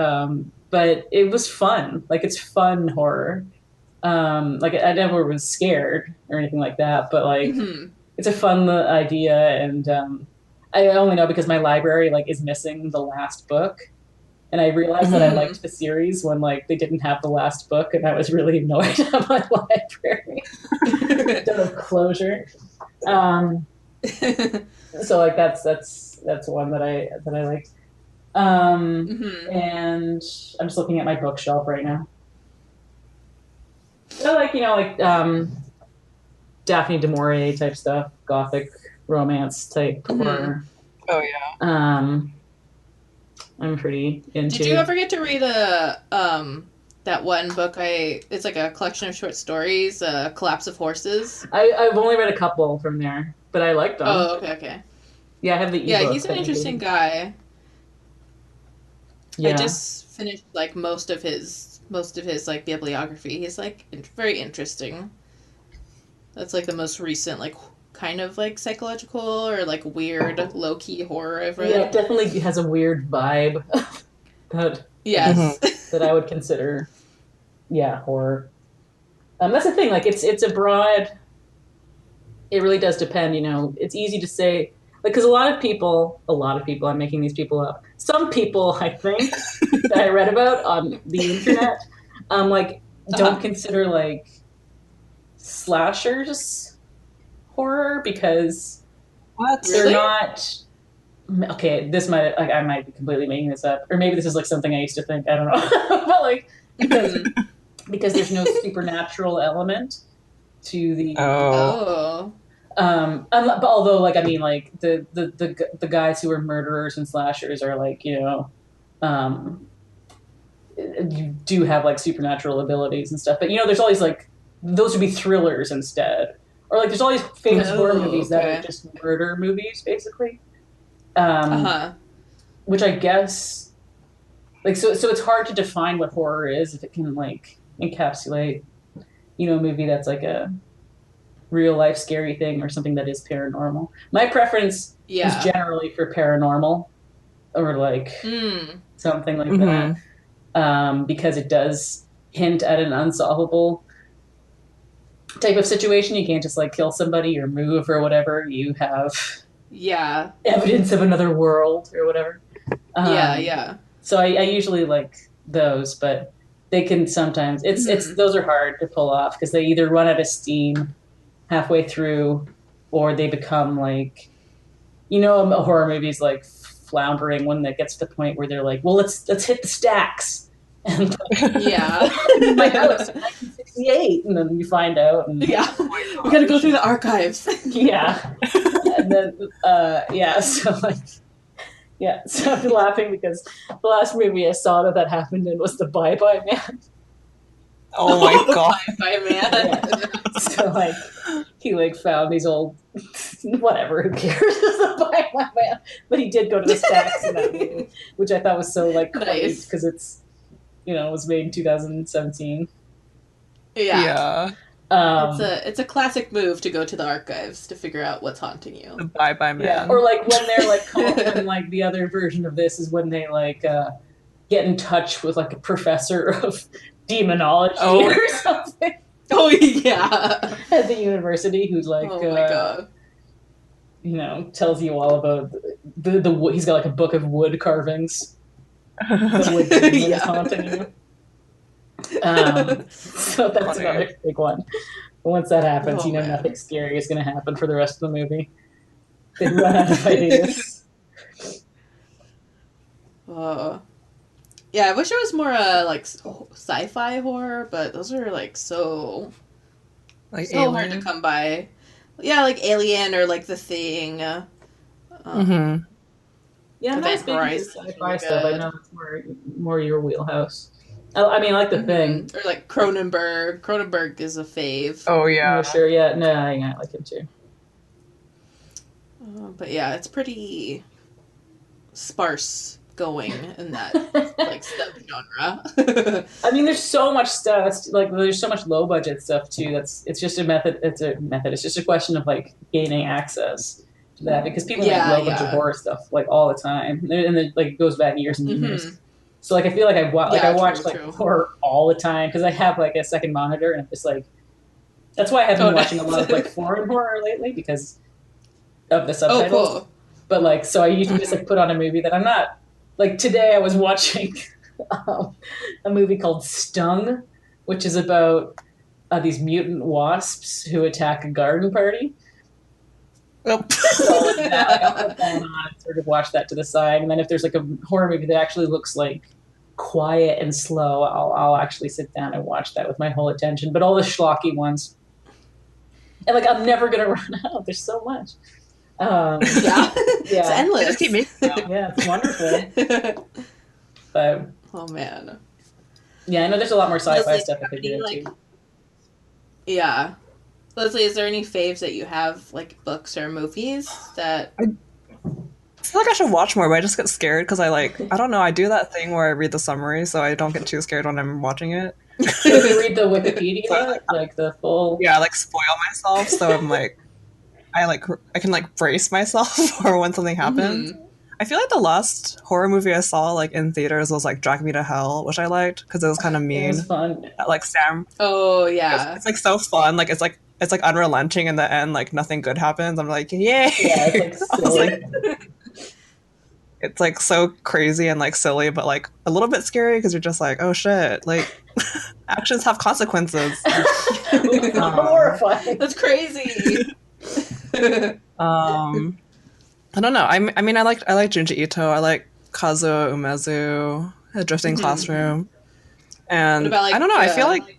but it was fun. Like, it's fun horror. Like, I never was scared or anything like that, but like, it's a fun idea. And I only know because my library like is missing the last book. And I realized that I liked the series when like they didn't have the last book, and I was really annoyed at my library instead of closure. So like that's one that I liked. And I'm just looking at my bookshelf right now. So like Daphne du Maurier type stuff, gothic romance type horror. Oh yeah. I'm pretty into. Did you ever get to read that one book? It's like a collection of short stories, Collapse of Horses. I've only read a couple from there, but I liked them. Oh, okay. Yeah, I have the ebook. Yeah, he's an interesting guy. Yeah. I just finished like most of his like bibliography. He's like very interesting. That's like the most recent like kind of like psychological or like weird low key horror I've read. Yeah, it definitely has a weird vibe that that I would consider horror. That's the thing, like it's a broad, it really does depend, it's easy to say, like, because a lot of people, I'm making these people up, some people I think that I read about on the internet like don't consider like slashers horror because they're not okay. This might I might be completely making this up, or maybe this is like something I used to think. I don't know, but like because there's no supernatural element to the but although like I mean like the guys who are murderers and slashers are like you do have like supernatural abilities and stuff, but there's always like those would be thrillers instead. Or like, there's all these famous horror movies that are just murder movies, basically. Which I guess, like, so it's hard to define what horror is if it can like encapsulate, a movie that's like a real life scary thing or something that is paranormal. My preference is generally for paranormal or like something like that, because it does hint at an unsolvable type of situation. You can't just like kill somebody or move or whatever. You have evidence of another world or whatever. So I usually like those, but they can sometimes it's those are hard to pull off because they either run out of steam halfway through or they become like a horror movie's like floundering when it gets to the point where they're like, well, let's hit the stacks. And yeah. my house in 1968, and then you find out. And, yeah. We gotta go through the archives. yeah. And then, so like, yeah, so I'm laughing because the last movie I saw that happened in was The Bye Bye Man. Oh my god. Bye Bye Man. Yeah. So like, he like found these old, whatever, who cares? The Bye Bye Man. But he did go to the stacks in that movie, which I thought was so like nice because it's, it was made in 2017. Yeah. It's a classic move to go to the archives to figure out what's haunting you. The Bye Bye Man. Yeah. Or like when they're like when, like the other version of this is when they like get in touch with like a professor of demonology or something. Oh yeah. At the university, who's like, oh my god. Tells you all about the wood. He's got like a book of wood carvings. The wood demon is haunting you. So that's another big one. Once that happens, nothing scary is going to happen for the rest of the movie. They run out of ideas. Yeah, I wish it was more like sci-fi horror, but those are like so hard to come by. Yeah, like Alien or like The Thing. Yeah, I'm not big into sci-fi stuff. I know it's more your wheelhouse. I mean, like The Thing. Or like Cronenberg. Cronenberg is a fave. Oh, yeah. Oh, sure, yeah. No, I like him too. But yeah, it's pretty sparse going in that like subgenre. I mean, there's so much stuff. There's so much low budget stuff too. It's just a method. It's just a question of like gaining access to that because people make low budget horror stuff like all the time, and then like it goes back years and years. So like I feel like I watch horror all the time because I have like a second monitor and I'm just like that's why I have been watching a lot of like foreign horror lately because of the subtitles. Oh, cool. But like so I usually just like put on a movie that I'm not. Like today I was watching a movie called Stung, which is about these mutant wasps who attack a garden party. So I'll put that on and sort of watch that to the side. And then if there's like a horror movie that actually looks like quiet and slow, I'll actually sit down and watch that with my whole attention. But all the schlocky ones, and like I'm never going to run out. There's so much. It's endless. Just keep making them. Yeah, it's wonderful. But oh man, yeah, I know there's a lot more sci-fi stuff I could get into. Yeah, Leslie, is there any faves that you have, like books or movies that? I feel like I should watch more, but I just get scared because I don't know. I do that thing where I read the summary, so I don't get too scared when I'm watching it. You read the Wikipedia, like the full. Yeah, I like spoil myself, so I'm like. I can like brace myself for when something happens. Mm-hmm. I feel like the last horror movie I saw like in theaters was like Drag Me to Hell, which I liked because it was kind of mean. It was fun. Like Sam. Oh yeah. It's like so fun. Like it's like unrelenting in the end. Like nothing good happens. I'm like, yay! Yeah, it's like silly. It's like so crazy and like silly, but like a little bit scary because you're just like, oh shit! Like actions have consequences. Horrifying. That's crazy. I don't know. I mean, I like Junji Ito. I like Kazuo Umezu, A Drifting Classroom, and about, like, I don't know. I feel like.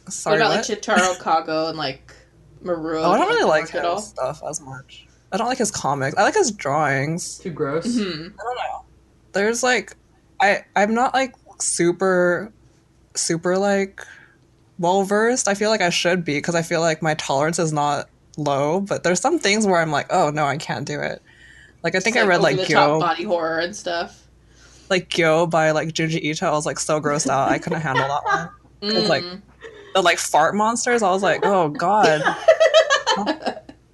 Sorry, what about like Shintaro Kago and like Maru? Oh, I don't really like his stuff as much. I don't like his comics. I like his drawings. Too gross. Mm-hmm. I don't know. There's like, I'm not like super like well versed. I feel like I should be because I feel like my tolerance is not low, but there's some things where I'm like, oh no, I can't do it. Like I think I read like Gyo body horror and stuff. Like Gyo by like Junji Ito. I was like so grossed out. I couldn't handle that one. It's like the like fart monsters. I was like, oh god.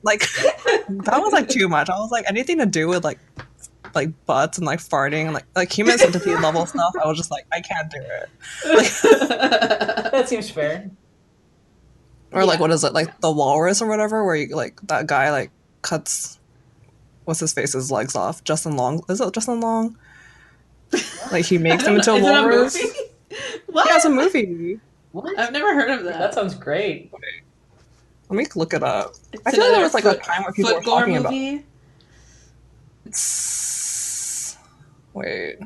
Like that was like too much. I was like anything to do with like butts and like farting and like human centipede level stuff. I was just like, I can't do it. Like, that seems fair. Or like what is it, like the walrus or whatever, where you like that guy like cuts what's his face's legs off. Justin Long, is it Justin Long? Like he makes him into a walrus. It a movie? What? Yeah, it's a movie. What? I've never heard of that. That sounds great. Let me look it up. It's I feel like there was like a time where people were talking about. Wait.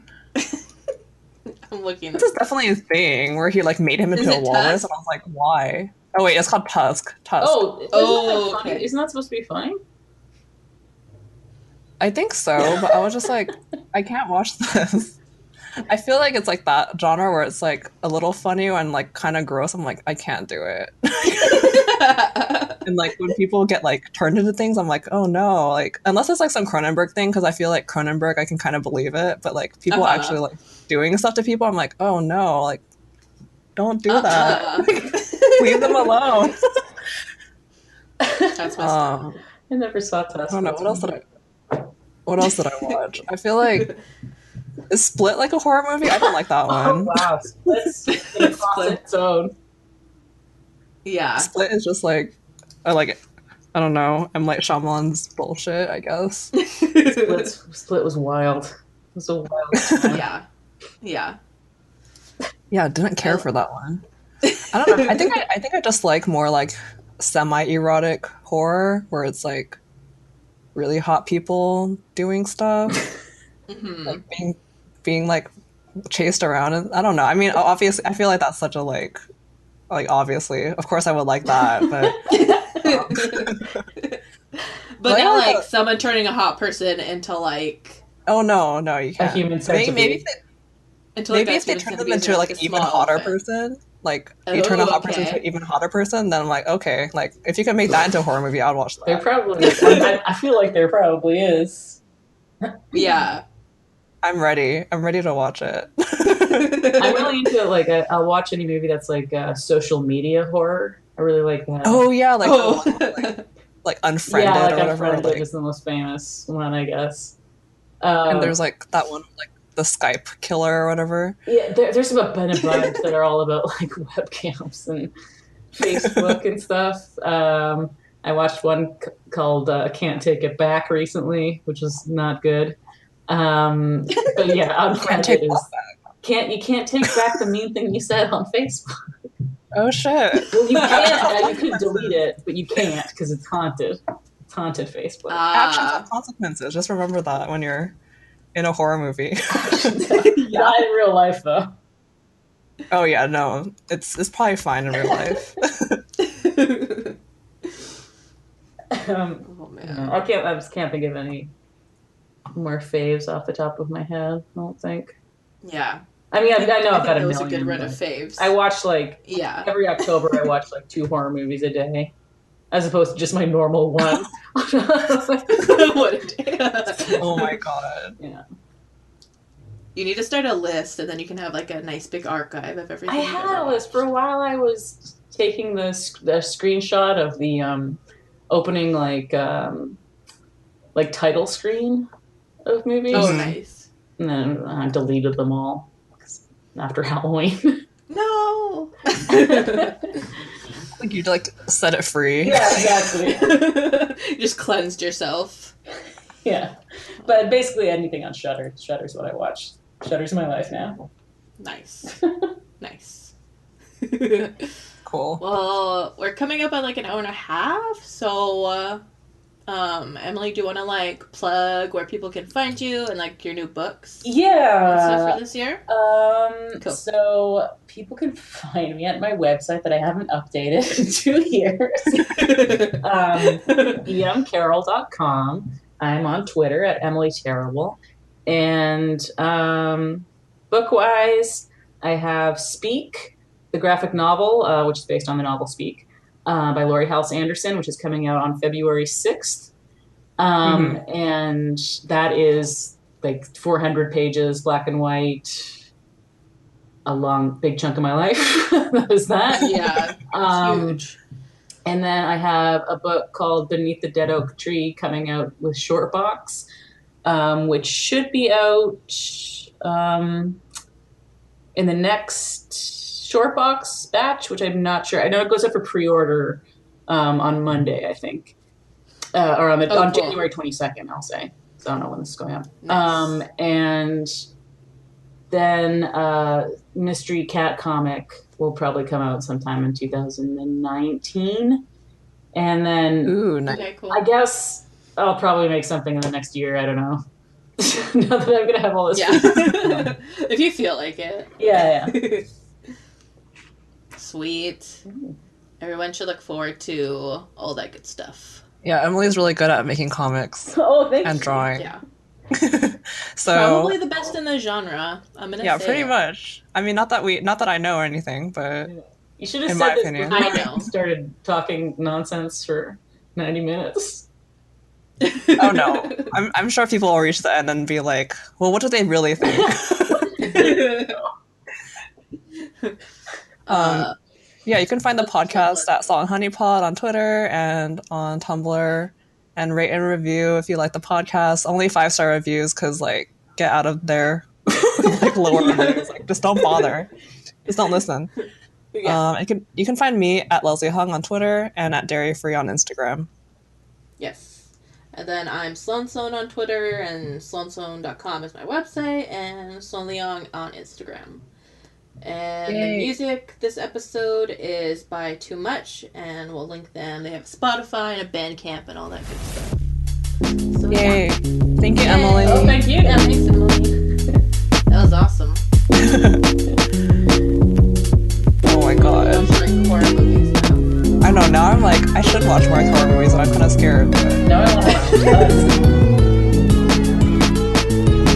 I'm looking. This is definitely a thing where he like made him into a walrus, and I was like, why? Oh wait, it's called Tusk. Oh, isn't that funny? Okay. Isn't that supposed to be funny? I think so, but I was just like, I can't watch this. I feel like it's like that genre where it's like a little funny and like kind of gross. I'm like, I can't do it. And like when people get like turned into things, I'm like, oh no, like unless it's like some Cronenberg thing, because I feel like Cronenberg, I can kind of believe it, but like people actually like doing stuff to people, I'm like, oh no, like don't do that. Leave them alone. That's messed up. I never saw Tusk. I don't know what else did I watch? I feel like is Split like a horror movie? I don't like that one. Oh wow, Split's in a class its own. Yeah, Split is just like I like it. I don't know. I'm like Shyamalan's bullshit, I guess. Split was wild. It was a wild time. Yeah. Yeah, didn't care for that one. I don't know. I think I just like more like semi-erotic horror where it's like really hot people doing stuff. Like being like chased around, and I don't know. I mean, obviously I feel like that's such a like obviously, of course I would like that, but but now like someone turning a hot person into like oh no, you can't. A human centipede. Maybe if they turn them into like an even hotter person, like you turn a hot person into an even hotter person, then I'm like, okay, like if you can make that into a horror movie, I'd watch that. There probably I feel like there probably is. Yeah. I'm ready to watch it. I'm really into it. Like I'll watch any movie that's like social media horror. I really like that. Oh yeah, like Unfriended yeah, like or whatever. Unfriended is the most famous one, I guess. And there's like that one, like the Skype killer or whatever. Yeah, there's some bunch that are all about like webcams and Facebook and stuff. I watched one called "Can't Take It Back" recently, which was not good. But yeah, Unfriended is you can't take back the mean thing you said on Facebook. Oh shit! Well, you can. You can delete it, but you can't because it's haunted. It's haunted Facebook. Actions have consequences. Just remember that when you're in a horror movie. Not in real life, though. Oh yeah, no, it's probably fine in real life. Oh man, I just can't think of any more faves off the top of my head. I don't think. Yeah. I mean, I know I've got a million. It was a good run of faves. I watch every October. I watch like 2 horror movies a day, as opposed to just my normal one. Oh my god! Yeah. You need to start a list, and then you can have like a nice big archive of everything. I had a list for a while. I was taking the screenshot of the opening like title screen of movies. Oh, nice. And then I deleted them all after Halloween. No. Like you'd like set it free. Yeah, exactly. You just cleansed yourself. Yeah, but basically anything on Shudder. Shudder's what I watch. Shudder's my life now. Nice. Nice. Cool. Well, we're coming up on like an hour and a half, so Emily, do you want to like plug where people can find you and like your new books? Yeah. And stuff for this year? Cool. So people can find me at my website that I haven't updated in 2 years. emcarroll.com. I'm on Twitter at Emily Carroll. And book-wise, I have Speak, the graphic novel, which is based on the novel Speak, by Laurie Halse Anderson, which is coming out on February 6th. And that is like 400 pages, black and white, a long, big chunk of my life. That is that. Yeah, huge. And then I have a book called Beneath the Dead Oak Tree coming out with Shortbox, which should be out in the next Shortbox batch, which I'm not sure. I know it goes up for pre-order on Monday, I think, or on cool. January 22nd, I'll say. So I don't know when this is going up. Nice. And then Mystery Cat comic will probably come out sometime in 2019. And then Ooh, nice. Okay, cool. I guess I'll probably make something in the next year. I don't know. Now that I'm gonna have all this. Yeah. If you feel like it. Yeah. Sweet. Everyone should look forward to all that good stuff. Yeah, Emily's really good at making comics. Oh, thanks. And drawing. Yeah. So probably the best in the genre. I'm gonna say. Yeah, pretty much. I mean, not that I know or anything, but you should have in said my this opinion. before I know. Started talking nonsense for 90 minutes. Oh no, I'm sure people will reach the end and be like, well, what do they really think? Yeah, you can find the podcast at Salt and Honey Pod on Twitter and on Tumblr, and rate and review if you like the podcast. Only 5-star reviews, because like, get out of there with like lower reviews. Like, just don't bother. Just don't listen. Yeah. You can find me at Leslie Hung on Twitter and at Dairy Free on Instagram. Yes. And then I'm Sloane on Twitter, and sloanesloane.com is my website, and Sloane Leong on Instagram. And the music this episode is by Too Much, and we'll link them. They have Spotify and a Bandcamp and all that good stuff. So, Yay. Yeah. Thank you, Emily. Oh, thank you. Yeah, thanks, Emily. That was awesome. Oh my god. I'm watching horror movies now. I know, now I'm like, I should watch more horror movies, and I'm kind of scared. But... No, I want to.